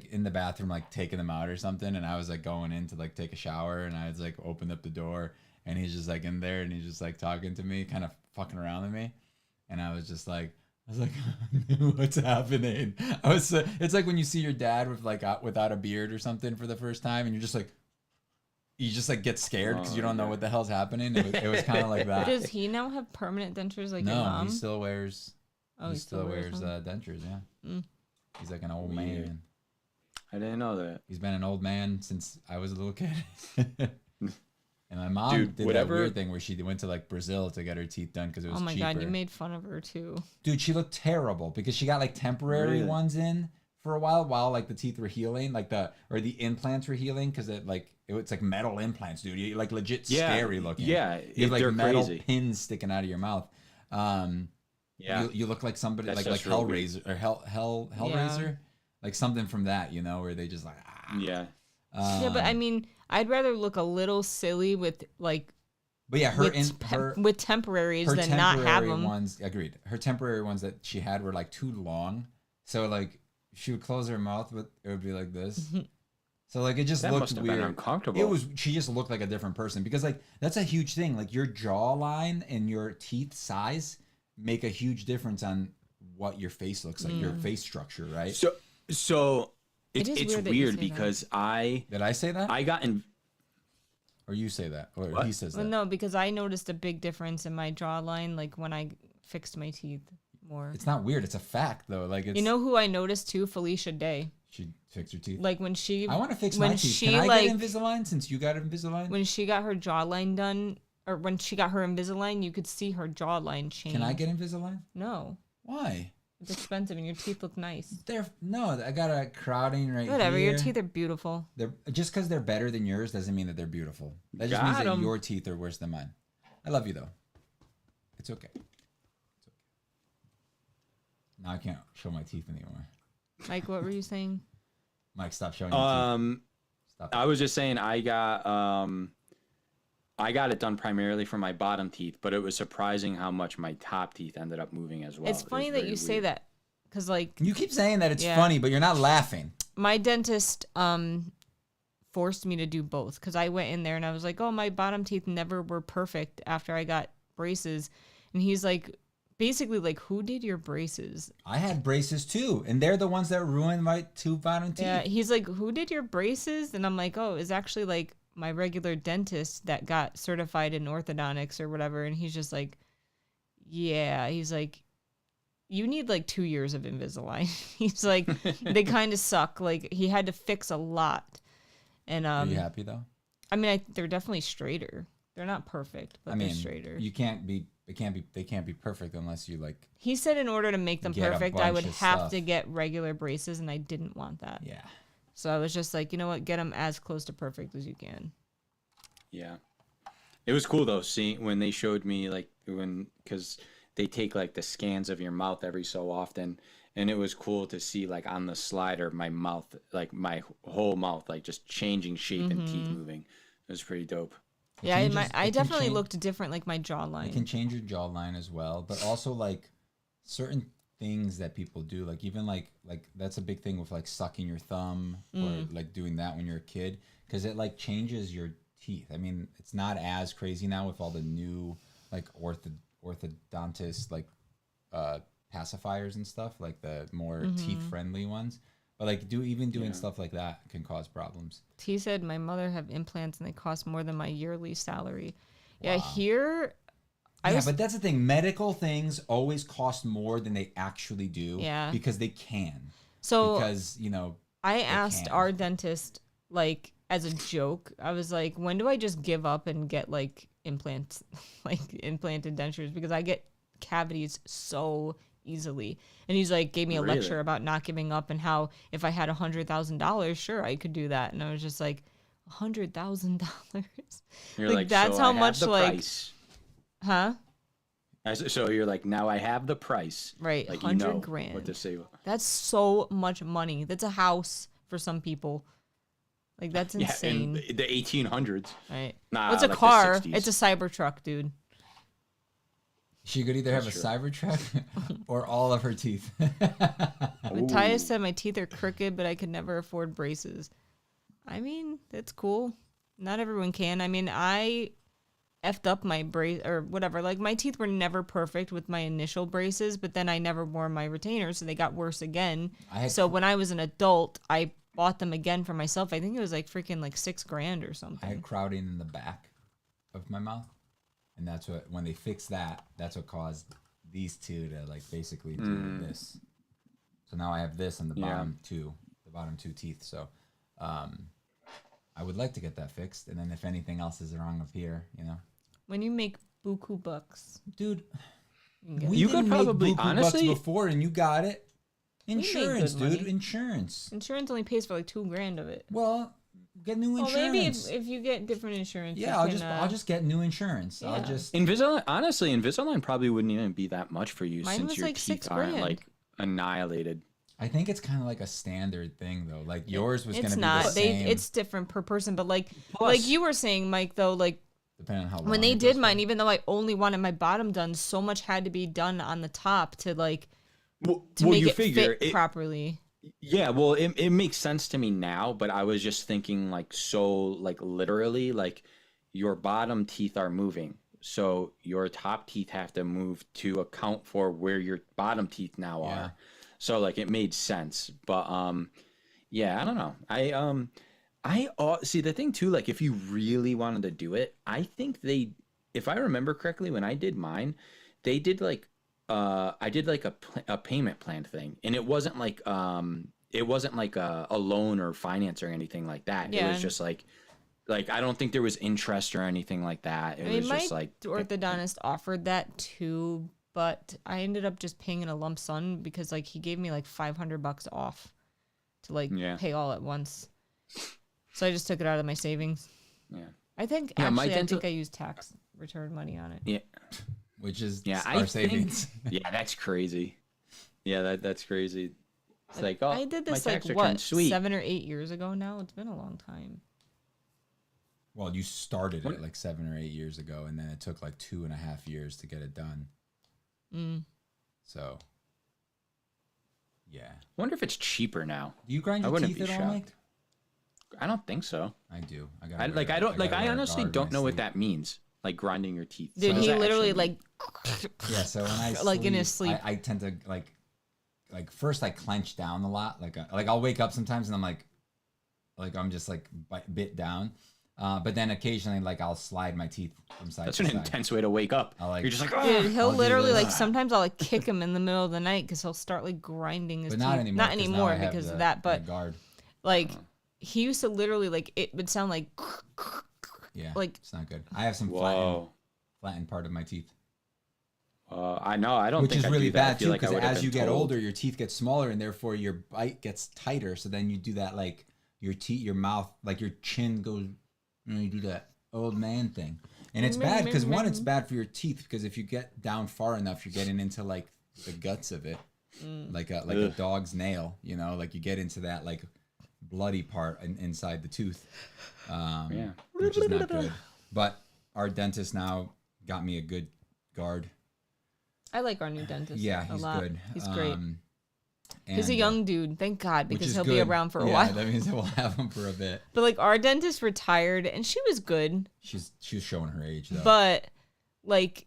in the bathroom, like taking them out or something. And I was like going in to like take a shower, and I was like opened up the door, and he's just like in there, and he's just like talking to me, kind of fucking around with me. And I was like, what's happening? It's like when you see your dad with like without a beard or something for the first time, and you just like get scared because you don't know what the hell's happening. It was kind of like that. Does he now have permanent dentures like your mom? No, he still wears. Oh, he still wears dentures. Yeah, he's like an old man. I didn't know that. He's been an old man since I was a little kid. And my mom did that weird thing where she went to like Brazil to get her teeth done because it was cheaper. Oh my god, you made fun of her too. Dude, she looked terrible because she got like temporary ones in for a while like the teeth were healing, like the implants were healing, because it's like metal implants, dude. You like legit scary looking. Yeah, you have like metal crazy pins sticking out of your mouth. You look like somebody like Hellraiser or Hellraiser, like something from that, where they just like but I mean, I'd rather look a little silly with like. But yeah, with temporaries than not have them. Ones, agreed. Her temporary ones that she had were like too long, so like she would close her mouth, but it would be like this. So like it just looked weird. Uncomfortable. She just looked like a different person, because like that's a huge thing. Like your jawline and your teeth size make a huge difference on what your face looks like, your face structure, right? So it's weird because did I say that? I got in. Or you say that, or what? He says that. Well, no, because I noticed a big difference in my jawline, like when I fixed my teeth more. It's not weird. It's a fact, though. Like, it's, you know who I noticed too? Felicia Day. She fixed her teeth. Like when she. I want to fix my teeth. Can I get Invisalign since you got Invisalign? When she got her jawline done, or when she got her Invisalign, you could see her jawline change. Can I get Invisalign? No. Why? It's expensive and your teeth look nice. I got a crowding right Whatever, here. your teeth are beautiful. Just because they're better than yours doesn't mean that they're beautiful. That just means that your teeth are worse than mine. I love you though. It's okay. Now I can't show my teeth anymore. Mike, what were you saying? Mike, stop showing your teeth. Stop. I was just saying I got it done primarily for my bottom teeth, but it was surprising how much my top teeth ended up moving as well. It's funny that you say that, because like you keep saying that it's funny, but you're not laughing. My dentist forced me to do both, because I went in there and I was like, oh, my bottom teeth never were perfect after I got braces, and he's like, basically like, who did your braces? I had braces too, and they're the ones that ruined my 2 bottom teeth. Yeah, he's like, who did your braces? And I'm like, oh, it's actually like my regular dentist that got certified in orthodontics or whatever. And he's just like, yeah, he's like, you need like 2 years of Invisalign. He's like, they kind of suck. Like, he had to fix a lot. And Are you happy though? I mean, they're definitely straighter. They're not perfect, but they're straighter. They can't be perfect unless you like. He said in order to make them perfect, I would have to get regular braces, and I didn't want that. Yeah. So I was just like, you know what? Get them as close to perfect as you can. Yeah. It was cool though, seeing when they showed me because they take like the scans of your mouth every so often, and it was cool to see like on the slider my mouth, like my whole mouth, like just changing shape and teeth moving. It was pretty dope. Yeah, I definitely looked different, like my jawline. It can change your jawline as well, but also like certain things that people do, like even like that's a big thing with like sucking your thumb or like doing that when you're a kid, because it like changes your teeth. I mean, it's not as crazy now with all the new like orthodontist like pacifiers and stuff, like the more teeth friendly ones. But like doing stuff like that can cause problems. T said my mother have implants and they cost more than my yearly salary. Wow. Yeah, here. But that's the thing. Medical things always cost more than they actually do. Yeah. Because they can. So because I asked our dentist, like, as a joke. I was like, when do I just give up and get like implants, like implanted dentures, because I get cavities so easily. And he's like, gave me a lecture about not giving up and how if I had $100,000, sure, I could do that. And I was just like, $100,000. You're like, that's so how I have much the like, price. Huh? So you're like, now I have the price. Right, like, 100 grand. What to say? That's so much money. That's a house for some people. Like, that's insane. Yeah, in the 1800s. Right. Nah, What's a like car? the 60s. It's a Cybertruck, dude. She could either have a Cybertruck or all of her teeth. Matthias said my teeth are crooked, but I could never afford braces. I mean, that's cool. Not everyone can. I mean, I effed up my brace or whatever. Like, my teeth were never perfect with my initial braces, but then I never wore my retainers, so they got worse again. So when I was an adult, I bought them again for myself. I think it was like freaking like $6,000 or something. I had crowding in the back of my mouth. And that's what, when they fixed that, that's what caused these two to like basically do this. So now I have this on the bottom two teeth. So I would like to get that fixed. And then if anything else is wrong up here, When you make buku bucks. Dude, you could probably, honestly, before and you got it. Insurance, dude. Money. Insurance. Insurance only pays for like $2,000 of it. Well, get new insurance. Well, maybe if you get different insurance. Yeah, I'll just get new insurance. Yeah. I'll just Invisalign. Honestly, Invisalign probably wouldn't even be that much for you. Mine since was your like teeth aren't like annihilated. I think it's kind of like a standard thing though. Like yours was going to be not. the same. It's different per person, but like you were saying, Mike, though, like depending on how long when they did mine, even though I only wanted my bottom done, so much had to be done on the top to like make it fit properly. Yeah, well, it makes sense to me now, but I was just thinking like so like literally like your bottom teeth are moving. So your top teeth have to move to account for where your bottom teeth now are. So like it made sense. But yeah, I don't know. I see the thing too, like if you really wanted to do it, I think if I remember correctly, when I did mine, they did like I did like a payment plan thing, and it wasn't like a loan or finance or anything like that. It was just like I don't think there was interest or anything like that. It was just like orthodontist offered that too, but I ended up just paying in a lump sum because like he gave me like $500 off to like pay all at once. So I just took it out of my savings. Yeah, I think I used tax return money on it. Yeah. Which is our savings. Yeah, that's crazy. Yeah, that's crazy. It's like, oh, I did this like what, 7 or 8 years ago now? It's been a long time. Well, you started it like 7 or 8 years ago, and then it took like 2.5 years to get it done. So, yeah. Wonder if it's cheaper now. Do you grind your teeth at all, Mike? I don't think so. I do. I honestly don't know what that means. Like grinding your teeth. Dude, he literally like Yeah, so when I like sleep, in his sleep. I tend to like first I clench down a lot. Like I'll wake up sometimes and I'm like I'm just like bit down. But then occasionally, like, I'll slide my teeth from side to side. That's an intense way to wake up. You're just like, dude, he'll literally, like, sometimes I'll, like, kick him in the middle of the night because he'll start, like, grinding his teeth. Not anymore. Not anymore because of that, but, guard. like, he used to literally, like, it would sound like... Yeah, like, it's not good. I have some flattened part of my teeth. I know. I don't Which think is I really do that. bad, too, like because as you get older, your teeth get smaller, and therefore your bite gets tighter, so then you do that, like, your mouth, like, your chin goes... You do that old man thing. And it's bad because, one, it's bad for your teeth because if you get down far enough, you're getting into, like, the guts of it. Like a dog's nail, you know? Like, you get into that, like, bloody part inside the tooth, which is not good. But our dentist now got me a good guard. I like our new dentist. Yeah, he's good. He's great. He's a young dude, thank God, because he'll be around for a while. Yeah, that means we'll have him for a bit. But like our dentist retired, and she was good. She was showing her age though. But like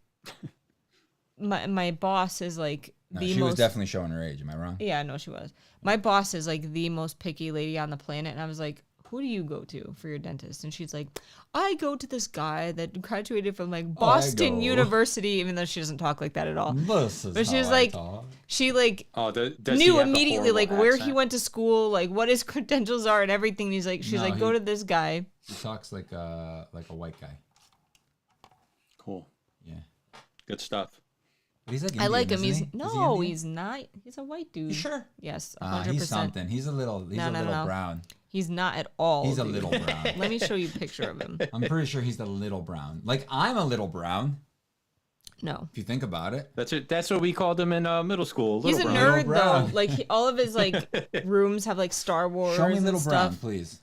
my boss is like she was definitely showing her age. Am I wrong? Yeah, no, she was. My boss is like the most picky lady on the planet, and I was like, who do you go to for your dentist? And she's like, I go to this guy that graduated from like Boston University, even though she doesn't talk like that at all. But she was like, she like knew immediately like where he went to school, like what his credentials are and everything. She's like, go to this guy. He talks like a white guy. Cool. Yeah. Good stuff. But he's like Indian, I like him. He's not. He's a white dude. You sure? Yes, 100%. He's something. He's a little brown. He's not at all. He's a little brown. Let me show you a picture of him. I'm pretty sure he's a little brown. Like I'm a little brown. No. If you think about it. That's it. That's what we called him in middle school. He's a nerd though. Like all of his like rooms have like Star Wars. Show me little brown, stuff. please.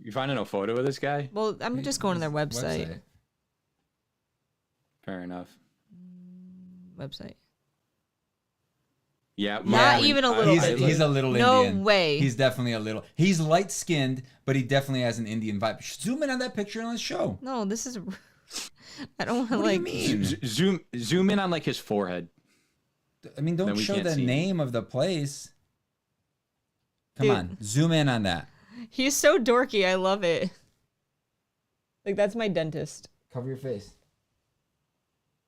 You finding a photo of this guy? Well, I'm just going to their website. Fair enough. Website. Yeah, not even a little bit. He's a little no Indian. No way. He's definitely a little. He's light skinned, but he definitely has an Indian vibe. Zoom in on that picture and let's show. No, this is. I don't want to like. What do you mean? Zoom in on like his forehead. I mean, don't show the name of the place. Come on, zoom in on that. He's so dorky. I love it. Like that's my dentist. Cover your face.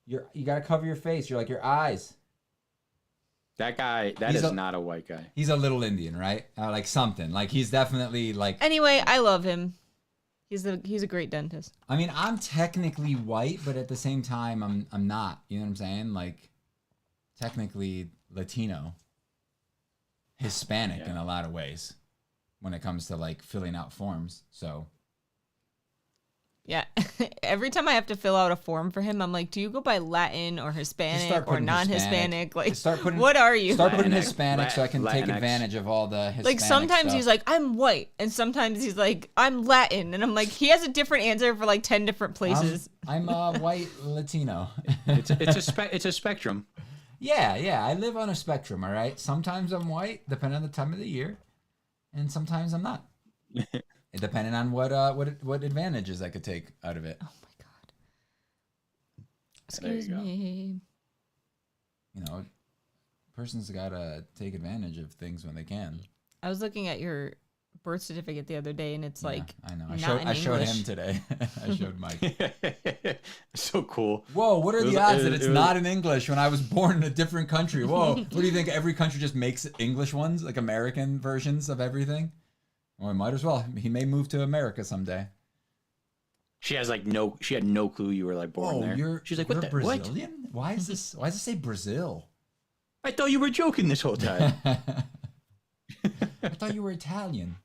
You gotta cover your face. You're like your eyes. That guy, is not a white guy. He's a little Indian, right? Like something. Like he's definitely like. Anyway, I love him. He's a great dentist. I mean, I'm technically white, but at the same time, I'm not. You know what I'm saying? Like, technically Latino, Hispanic in a lot of ways, when it comes to like filling out forms. So. Yeah. Every time I have to fill out a form for him, I'm like, do you go by Latin or Hispanic or non-Hispanic? Like, what are you? Start putting Hispanic so I can take advantage of all the Hispanic like sometimes stuff. He's like, I'm white. And sometimes he's like, I'm Latin. And I'm like, he has a different answer for like 10 different places. I'm a white Latino. It's a spectrum. Yeah. I live on a spectrum, all right? Sometimes I'm white, depending on the time of the year. And sometimes I'm not. Depending on what advantages I could take out of it. Oh my God. Excuse me. You know, a person's got to take advantage of things when they can. I was looking at your birth certificate the other day, and it's like I know. I showed him today. I showed Mike. So cool. Whoa, what are the odds that it's not in English when I was born in a different country? Whoa, what do you think? Every country just makes English ones, like American versions of everything? Well, I might as well. He may move to America someday. She had no clue you were like born there. She's like, what the Brazilian? What? Why does it say Brazil? I thought you were joking this whole time. I thought you were Italian.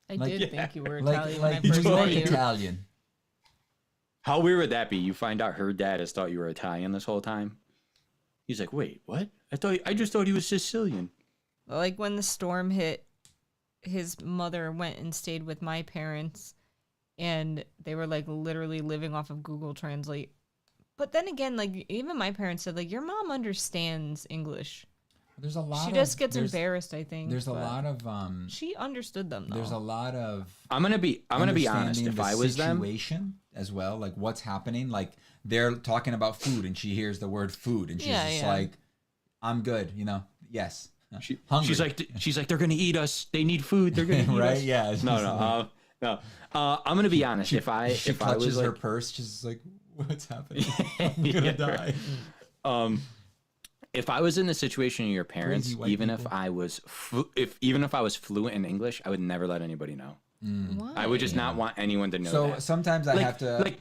I did think you were Italian when I you first met you. Italian. How weird would that be? You find out her dad has thought you were Italian this whole time. He's like, wait, what? I just thought he was Sicilian. Like when the storm hit, his mother went and stayed with my parents, and they were like literally living off of Google Translate. But then again, like even my parents said, like your mom understands English. There's a lot. She just gets embarrassed, I think. There's a lot of She understood them though. There's a lot of. I'm gonna be honest. If I was them, situation as well, like what's happening, like they're talking about food, and she hears the word food, and she's just like, "I'm good," you know. Yes. She's like, they're gonna eat us. They need food. They're gonna eat right? us. Yeah. No. I'm gonna be honest. If I clutches was her purse, she's like, "What's happening? I'm gonna die." If I was in the situation of your parents, even if I was fluent in English, I would never let anybody know. Why? I would just not want anyone to know. So that. sometimes I have to.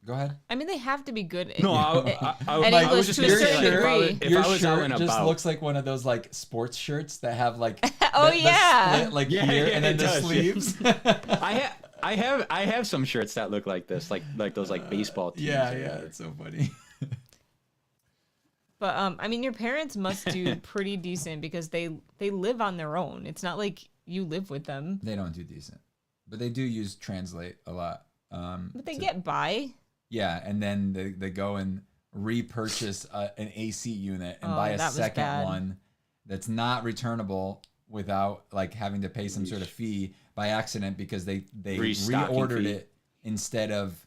Go ahead. I mean, they have to be good at English to a certain degree. If I was out and just about, looks like one of those like sports shirts that have like the split, here and then the sleeves. I have some shirts that look like this, like those like baseball teams. Yeah, it's so funny. But I mean, your parents must do pretty decent because they live on their own. It's not like you live with them. They don't do decent, but they do use Translate a lot. But they get by. Yeah, and then they go and repurchase an AC unit and buy a second one that's not returnable without like having to pay some sort of fee by accident because they reordered it instead of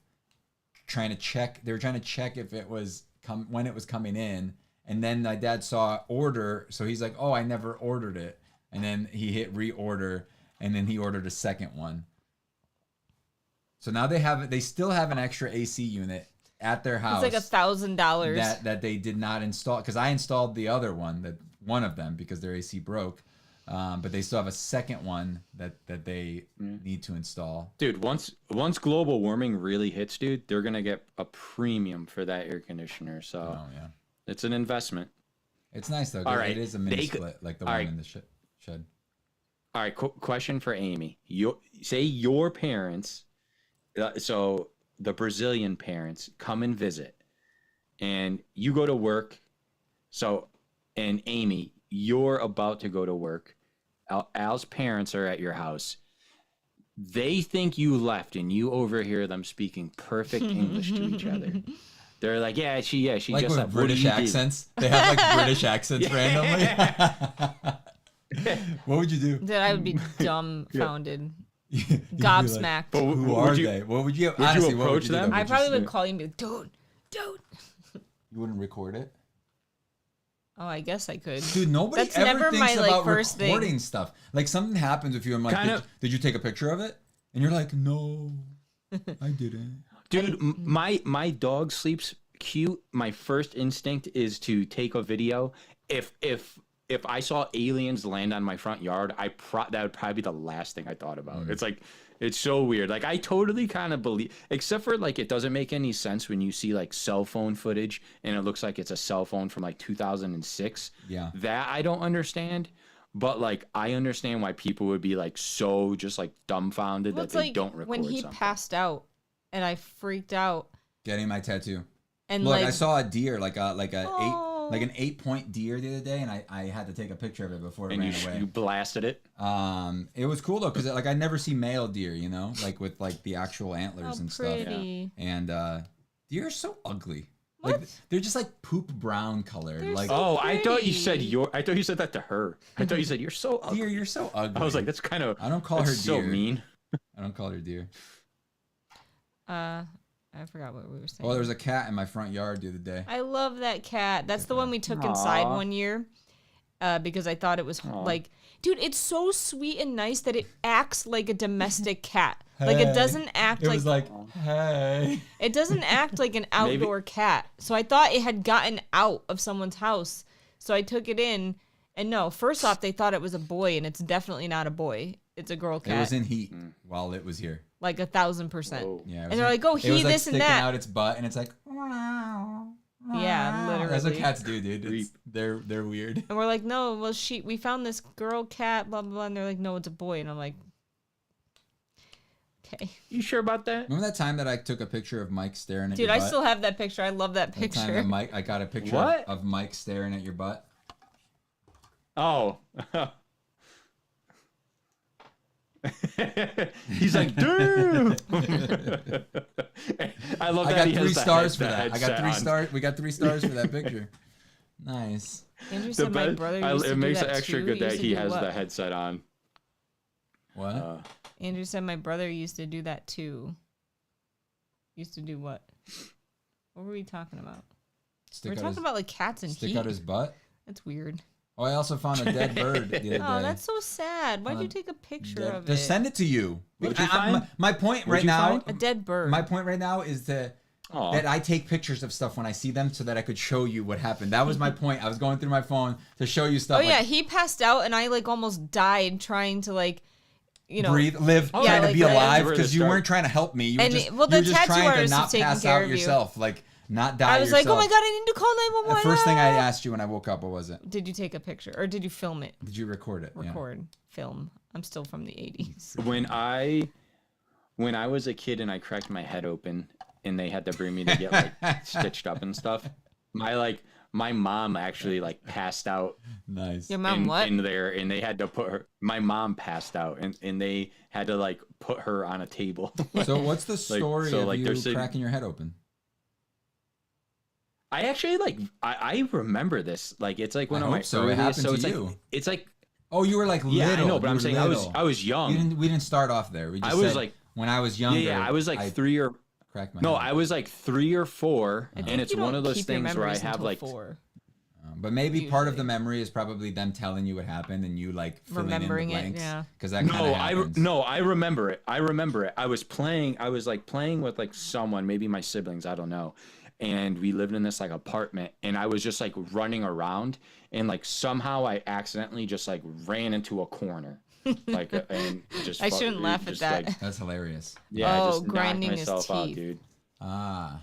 trying to check. They were trying to check if it was when it was coming in. And then my dad saw order, so he's like, "Oh, I never ordered it." And then he hit reorder, and then he ordered a second one. So now they still have an extra AC unit at their house. It's like $1,000 that they did not install because I installed the other one of them because their AC broke. But they still have a second one that they need to install. Dude, once global warming really hits, dude, they're gonna get a premium for that air conditioner. So it's an investment. It's nice though. All right, it is a mini split like the one in the shed. All right, question for Amy. Say your parents, so the Brazilian parents come and visit, and you go to work. So, and Amy, you're about to go to work. Al's parents are at your house. They think you left, and you overhear them speaking perfect English to each other. They're like, she like just with left. British accents. They have like British accents randomly. What would you do? That I would be dumbfounded, gobsmacked. Like, who are they? What would you honestly approach them? I probably would call you and be like, dude. You wouldn't record it? Oh, I guess I could. Dude, nobody That's ever never thinks my, about first recording thing. stuff. Like something happens with you. I'm like, did you take a picture of it? And you're like, no, I didn't. Dude, my dog sleeps cute. My first instinct is to take a video. If I saw aliens land on my front yard, that would probably be the last thing I thought about. It's like, it's so weird. Like I totally kind of believe, except for like, it doesn't make any sense when you see like cell phone footage and it looks like it's a cell phone from like 2006. Yeah. That I don't understand. But like, I understand why people would be like, so just like dumbfounded that they don't record when he something. passed out and I freaked out. Getting my tattoo. And look, like, I saw a deer, like an 8-point deer the other day, and I had to take a picture of it before it ran away. You blasted it. It was cool though, because like I never see male deer, you know, like with like the actual antlers and stuff. Yeah. And deer are so ugly. What? Like they're just like poop brown color. They're like so I thought you said that to her. I thought you said you're so ugly. Deer, you're so ugly. I was like, that's kind of. I don't call her deer. So mean. I don't call her deer. I forgot what we were saying. Well, there was a cat in my front yard the other day. I love that cat. That's the one we took inside one year because I thought it was like, dude, it's so sweet and nice that it acts like a domestic cat. Hey. Like it doesn't act It like. was like, hey. It doesn't act like an outdoor cat. So I thought it had gotten out of someone's house. So I took it in, and no, first off, they thought it was a boy, and it's definitely not a boy. It's a girl cat. It was in heat while it was here. Like 1,000%. Yeah, and they're like, oh, he, this, and that. Sticking out its butt, and it's like, yeah, literally. That's what cats do, dude. They're weird. And we're like, no, well, we found this girl cat, blah, blah, blah. And they're like, no, it's a boy. And I'm like, okay. You sure about that? Remember that time that I took a picture of Mike staring at your your butt? Dude, I still have that picture. I love that picture. That time that I got a picture of Mike staring at your butt. Oh. He's like, dude. I love that. I got 3 stars for that. I got 3 stars. We got 3 stars for that picture. Nice. Andrew said my brother used to do that too. It makes it extra good that he has the headset on. What? Andrew said my brother used to do that too. Used to do what? What were we talking about? We're talking about like cats and stick heat. out his butt. That's weird. Oh, I also found a dead bird the other day. Oh, that's so sad. Why'd you take a picture of it? Just send it to you. What'd you find? My point right now. A dead bird. My point right now is that I take pictures of stuff when I see them so that I could show you what happened. That was my point. I was going through my phone to show you stuff. Oh yeah, he passed out and I like almost died trying to like, you know, breathe, live, trying to be alive because you weren't trying to help me. You were just, the tattoo trying artist to not was taking pass care out of yourself, like not die. I was yourself. like, oh my god, I need to call 911. The first thing I asked you when I woke up, what was it? Did you take a picture or did you film it? Did you record it? Film. I'm still from the 80s. When I was a kid and I cracked my head open and they had to bring me to get like stitched up and stuff, my mom actually like passed out. Nice. Your mom in there, and they had to put her. My mom passed out, and they had to like put her on a table. So what's the story of you cracking your head open? I actually I remember this. Like it's like one of my so it happened to you. Like, it's like oh, you were like little. Yeah, I know, but I'm saying little. I was young. We didn't start off there. We just I was said, like when I was younger. Yeah, I was like 3 or I was like 3 or 4, and it's one of those things where I have like 4. But maybe part of the memory is probably them telling you what happened and you like remembering in the blanks. Yeah. Because that kind of happens. I remember it. I remember it. I was playing with like someone, maybe my siblings, I don't know. And we lived in this like apartment, and I was just like running around, and like somehow I accidentally just like ran into a corner. Like and just I shouldn't laugh at that. Like, that's hilarious. Yeah, I just grinding knocked myself his teeth. out,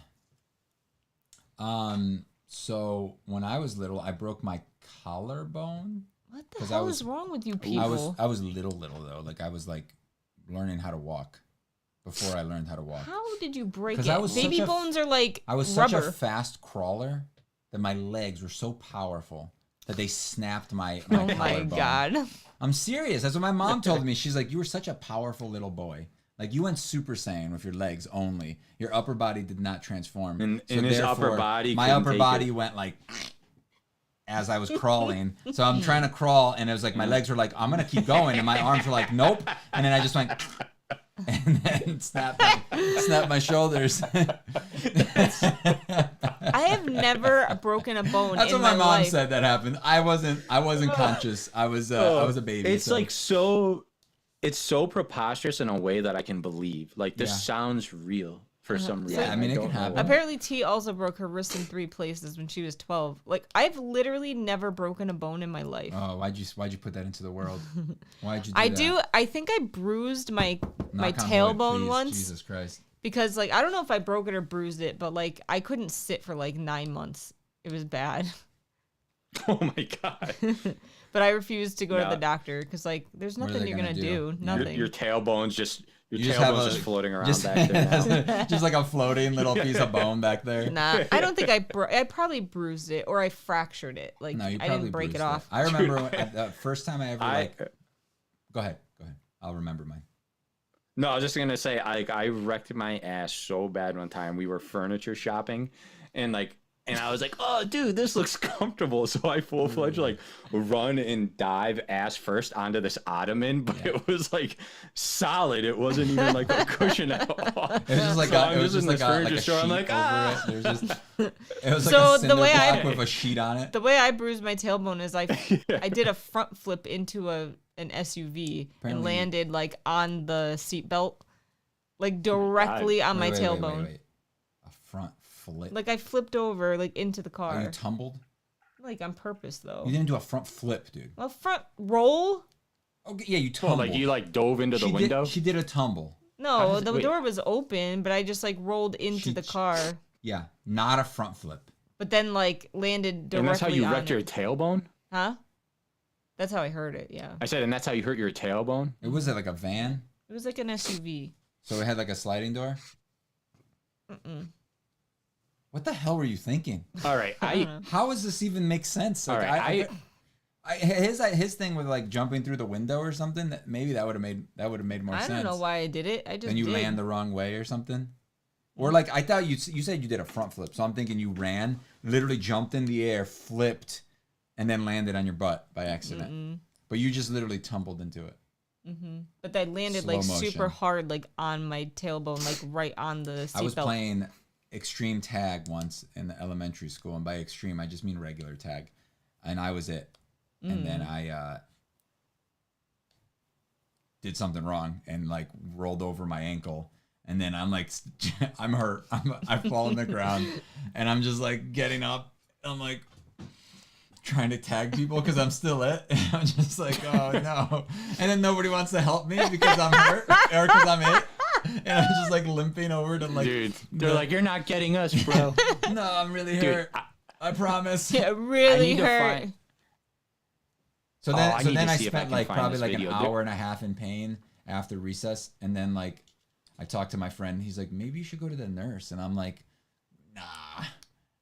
dude. So when I was little, I broke my collarbone. What the hell is wrong with you people? I was little though. Like I was like learning how to walk before I learned how to walk. How did you break it? Baby bones are like I was rubber. such a fast crawler that my legs were so powerful that they snapped my collarbone. Oh my god. I'm serious. That's what my mom told me. She's like, you were such a powerful little boy. Like you went Super Saiyan with your legs only. Your upper body did not transform. And his upper body, my upper body went like as I was crawling. So I'm trying to crawl, and it was like my legs were like, I'm gonna keep going, and my arms were like, nope. And then I just went, and then snapped my shoulders. I have never broken a bone. That's in what my mom life. said that happened. I wasn't conscious. I was a baby. It's like so. It's so preposterous in a way that I can believe. Like this sounds real for some reason. Yeah, I mean it can happen. Apparently, T also broke her wrist in 3 places when she was 12. Like I've literally never broken a bone in my life. Oh, why'd you put that into the world? Why'd you do that? I think I bruised my tailbone once. Jesus Christ. Because like I don't know if I broke it or bruised it, but like I couldn't sit for like 9 months. It was bad. Oh my god. But I refused to go to the doctor because like there's nothing you're gonna do. Nothing. Your tailbone's just just floating around back there now. Just like a floating little piece of bone back there. Nah, I don't think I probably bruised it or I fractured it. Like no, you I didn't break it off. I remember the first time I ever Go ahead. I'll remember mine. No, I was just gonna say I wrecked my ass so bad one time. We were furniture shopping, and I was like, oh, dude, this looks comfortable. So I full-fledged like run and dive ass first onto this ottoman, but it was like solid. It wasn't even like a cushion at all. It was just like it was just like a sheet I'm like, over it. It was like So a cinder block with a sheet on it. The way I bruised my tailbone is I did a front flip into an SUV and landed like on the seatbelt, like directly on my tailbone. Wait. A front flip. Like I flipped over like into the car. Oh, you tumbled? Like on purpose though. You didn't do a front flip, dude. A front roll? Okay, yeah, you tumbled. Like you like dove into the window? She did a tumble. No, the door was open, but I just like rolled into the car. Yeah, not a front flip. But then like landed directly on it. And that's how you wrecked your tailbone? Huh? That's how I heard it, yeah. I said, and that's how you hurt your tailbone? It was like a van? It was like an SUV. So it had like a sliding door? Mm-mm. What the hell were you thinking? All right, how does this even make sense? Like, all right, his thing with like jumping through the window or something. That maybe that would have made more sense. I don't know why I did it. I just then you land the wrong way or something. Or like I thought you said you did a front flip, so I'm thinking you ran, literally jumped in the air, flipped, and then landed on your butt by accident. But you just literally tumbled into it. But I landed Slow like motion. super hard, like on my tailbone, like right on the seatbelt. I was playing extreme tag once in the elementary school, and by extreme I just mean regular tag, and I was it. And then I did something wrong and like rolled over my ankle, and then I'm like, I'm hurt. I fall on the ground, and I'm just like getting up. I'm like trying to tag people because I'm still it. And I'm just like, oh no. And then nobody wants to help me because I'm hurt or because I'm it. And I'm just like limping over to like, dude, they're like, you're not getting us, bro. No, I'm really hurt. I promise. Yeah, really hurt. So then I spent like probably like an hour and a half in pain after recess, and then like I talked to my friend. He's like, maybe you should go to the nurse, and I'm like, nah.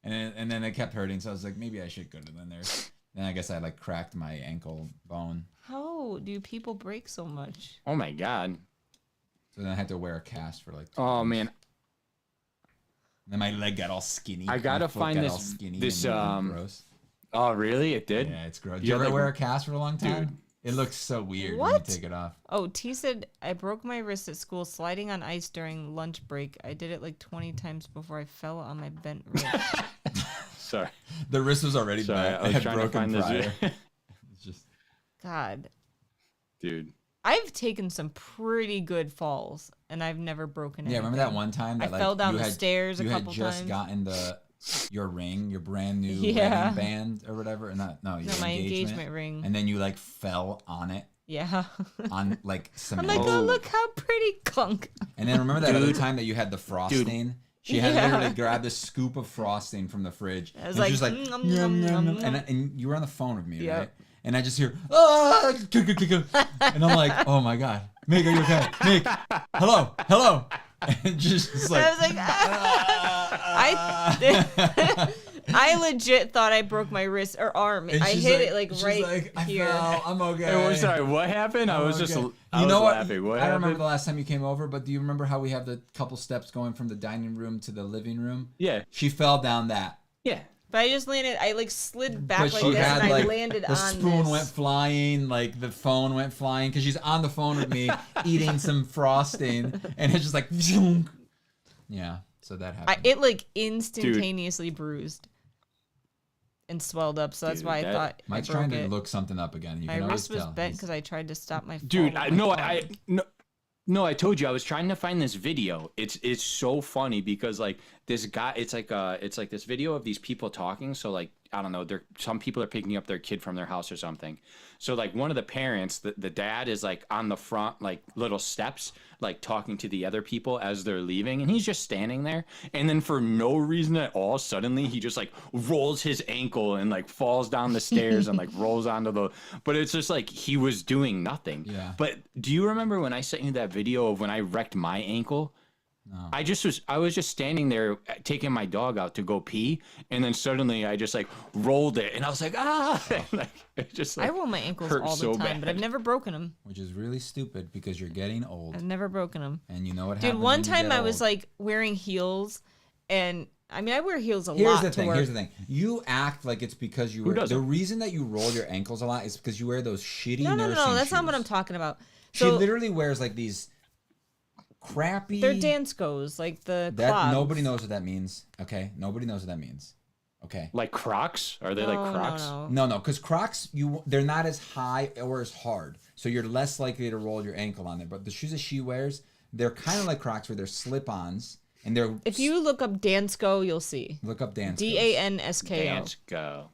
And then it kept hurting, so I was like, maybe I should go to the nurse. Then I guess I like cracked my ankle bone. How do people break so much? Oh my god. So then I had to wear a cast for like 2 Oh weeks. man. And then my leg got all skinny. I gotta find this gross. Oh really? It did? Yeah, it's gross. Did you ever wear a cast for a long time? Dude. It looks so weird What? when you take it off. Oh, T said, I broke my wrist at school sliding on ice during lunch break. I did it like 20 times before I fell on my bent wrist. Sorry. The wrist was already bent. I was had trying broken to find prior. this. It's just... God. Dude. I've taken some pretty good falls, and I've never broken anything. Yeah, remember that one time that I fell down the stairs a couple times? You had just gotten your ring, your brand new Yeah. wedding band or whatever. Your my engagement ring. And then you like fell on it. Yeah. On like cement. I'm like, oh, look how pretty clunk. And then remember that other time that you had the frosting? She had Yeah. literally grabbed a scoop of frosting from the fridge. I was and like, she was like, nom, "Yum, nom, yum, nom, yum." nom. And you were on the phone with me, Yep. right? And I just hear, ah, and I'm like, oh my God, Meek, are you okay? Meek, hello. And just like, I was like, I legit thought I broke my wrist or arm. And I she's hit like- it like she's right like, I here. fell, I'm okay. Hey, sorry, what happened? I was just okay. I You know was what? laughing. What I don't remember happened? the last time you came over, but do you remember how we have the couple steps going from the dining room to the living room? Yeah. She fell down that. Yeah. But I just landed. I like slid back But like she this, had and like I landed the on spoon this. went flying, like the phone went flying because she's on the phone with me eating some frosting, and it's just like, yeah. So that happened. It like instantaneously bruised and swelled up. So that's Dude, why I thought Mike's I broke trying to it. look something up again. You My can always wrist was tell. bent because I tried to stop my fall. Dude, with my phone. No, I told you I was trying to find this video. It's so funny because like this guy, it's like this video of these people talking. So like I don't know, some people are picking up their kid from their house or something. So like one of the parents, the dad is like on the front like little steps, like talking to the other people as they're leaving, and he's just standing there. And then for no reason at all, suddenly he just like rolls his ankle and like falls down the stairs and like rolls onto the. But it's just like he was doing nothing. Yeah. But do you remember when I sent you that video of when I wrecked my ankle? No. I was just standing there taking my dog out to go pee, and then suddenly I just like rolled it, and I was like, ah, like it just like I roll my ankles hurt all the so time, bad. but I've never broken them. Which is really stupid because you're getting old, I've never broken them. and you know what Dude, happens. one when you time get I was old. like wearing heels, and I mean I wear heels a Here's lot the to thing. work. Here's the thing. You act like it's because you wear. doesn't? The reason that you roll your ankles a lot is because you wear those shitty. No, nursing that's not what I'm shoes. talking about. She So literally wears like these crappy. they're dance goes, like the That clogs. nobody knows what that means. Okay, nobody knows what that means. Okay. like Crocs. Are they like Crocs? No. No, because Crocs, they're not as high or as hard, so you're less likely to roll your ankle on there. But the shoes that she wears, they're kind of like Crocs, where they're slip-ons, and they're. If you look up Dansko, you'll see. Look up Dansko. Dansko. Dance go.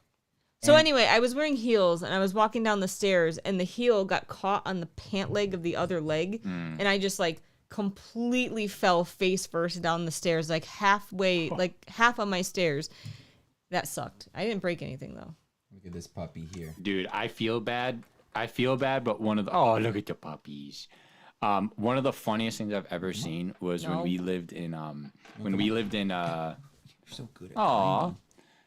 So anyway, I was wearing heels and I was walking down the stairs and the heel got caught on the pant leg of the other leg, and I just like completely fell face first down the stairs, like halfway, like half on my stairs. That sucked. I didn't break anything though. Look at this puppy here. Dude, I feel bad, but one of the look at the puppies. One of the funniest things I've ever seen was when we lived in You're so good at Aw. cleaning.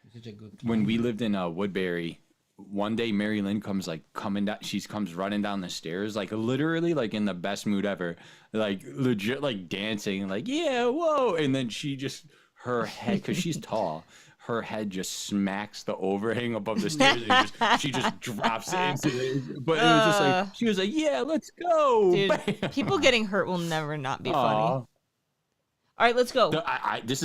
You're such a good when we lived in Woodbury. One day Mary Lynn comes coming down, she comes running down the stairs, like literally like in the best mood ever, like legit like dancing, like yeah, whoa, and then she just her head, because she's tall, her head just smacks the overhang above the stairs, and she just drops it. But it was just like she was like, "Yeah, let's go." Dude, people getting hurt will never not be funny. All right, let's go. This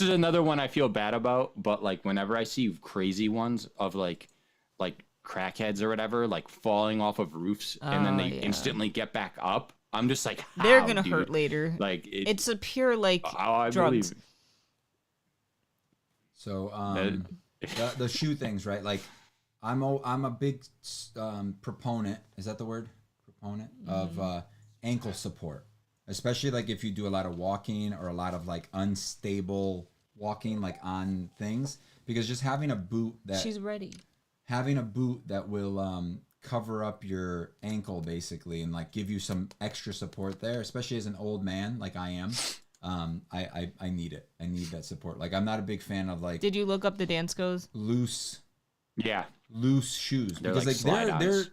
is another one I feel bad about, but like whenever I see crazy ones of like crackheads or whatever, like falling off of roofs and then they instantly get back up, I'm just like, they're gonna hurt later. Like it's a pure like drugs. Believe. So the shoe things, right? Like I'm a big proponent. Is that the word? Proponent of ankle support, especially like if you do a lot of walking or a lot of like unstable walking, like on things, because just having a boot that she's ready. Having a boot that will cover up your ankle basically and like give you some extra support there, especially as an old man like I am. I need it. I need that support. Like I'm not a big fan of like. Did you look up the Danskos? Loose shoes they're because like they're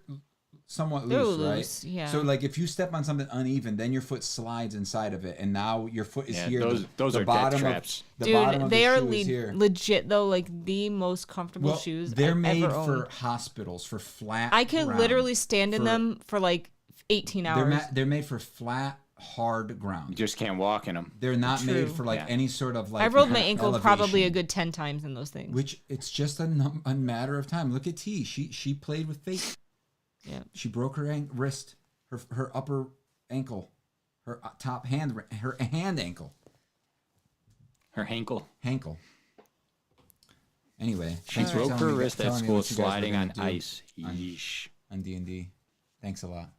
somewhat loose, right? Yeah. So like if you step on something uneven, then your foot slides inside of it, and now your foot is here. Those are death traps. Dude, they are legit though, like the most comfortable shoes. They're made ever for owned. Hospitals for flat. I could literally stand in them for like 18 hours. They're made for flat, hard ground. You just can't walk in them. They're not made for like any sort of like. I rolled my ankle elevation, probably a good 10 times in those things. Which it's just a matter of time. Look at T. She played with fate. Yeah. She broke her wrist, her upper ankle, her top hand, her hand ankle. Her hankle. Anyway, she broke her wrist at school sliding on ice. On D&D. Thanks a lot.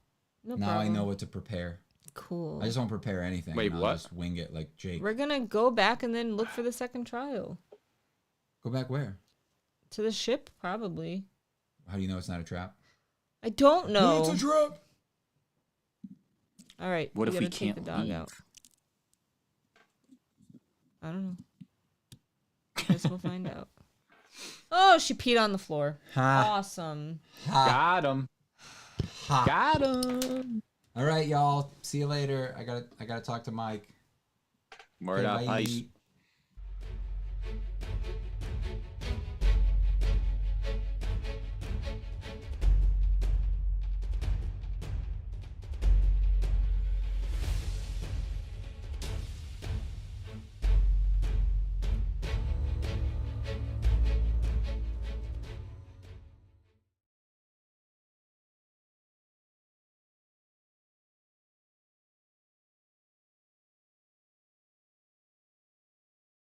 No now problem. I know what to prepare. Cool. I just won't prepare anything. Wait, what? I'll just wing it like Jake. We're gonna go back and then look for the second trial. Go back where? To the ship, probably. How do you know it's not a trap? I don't know. It's a trap. All right. What if we take can't the dog leave? out? I don't know. Guess we'll find out. Oh, she peed on the floor. Awesome. Got him. Got him. All right, y'all. See you later. I gotta talk to Mike. Word up, ice.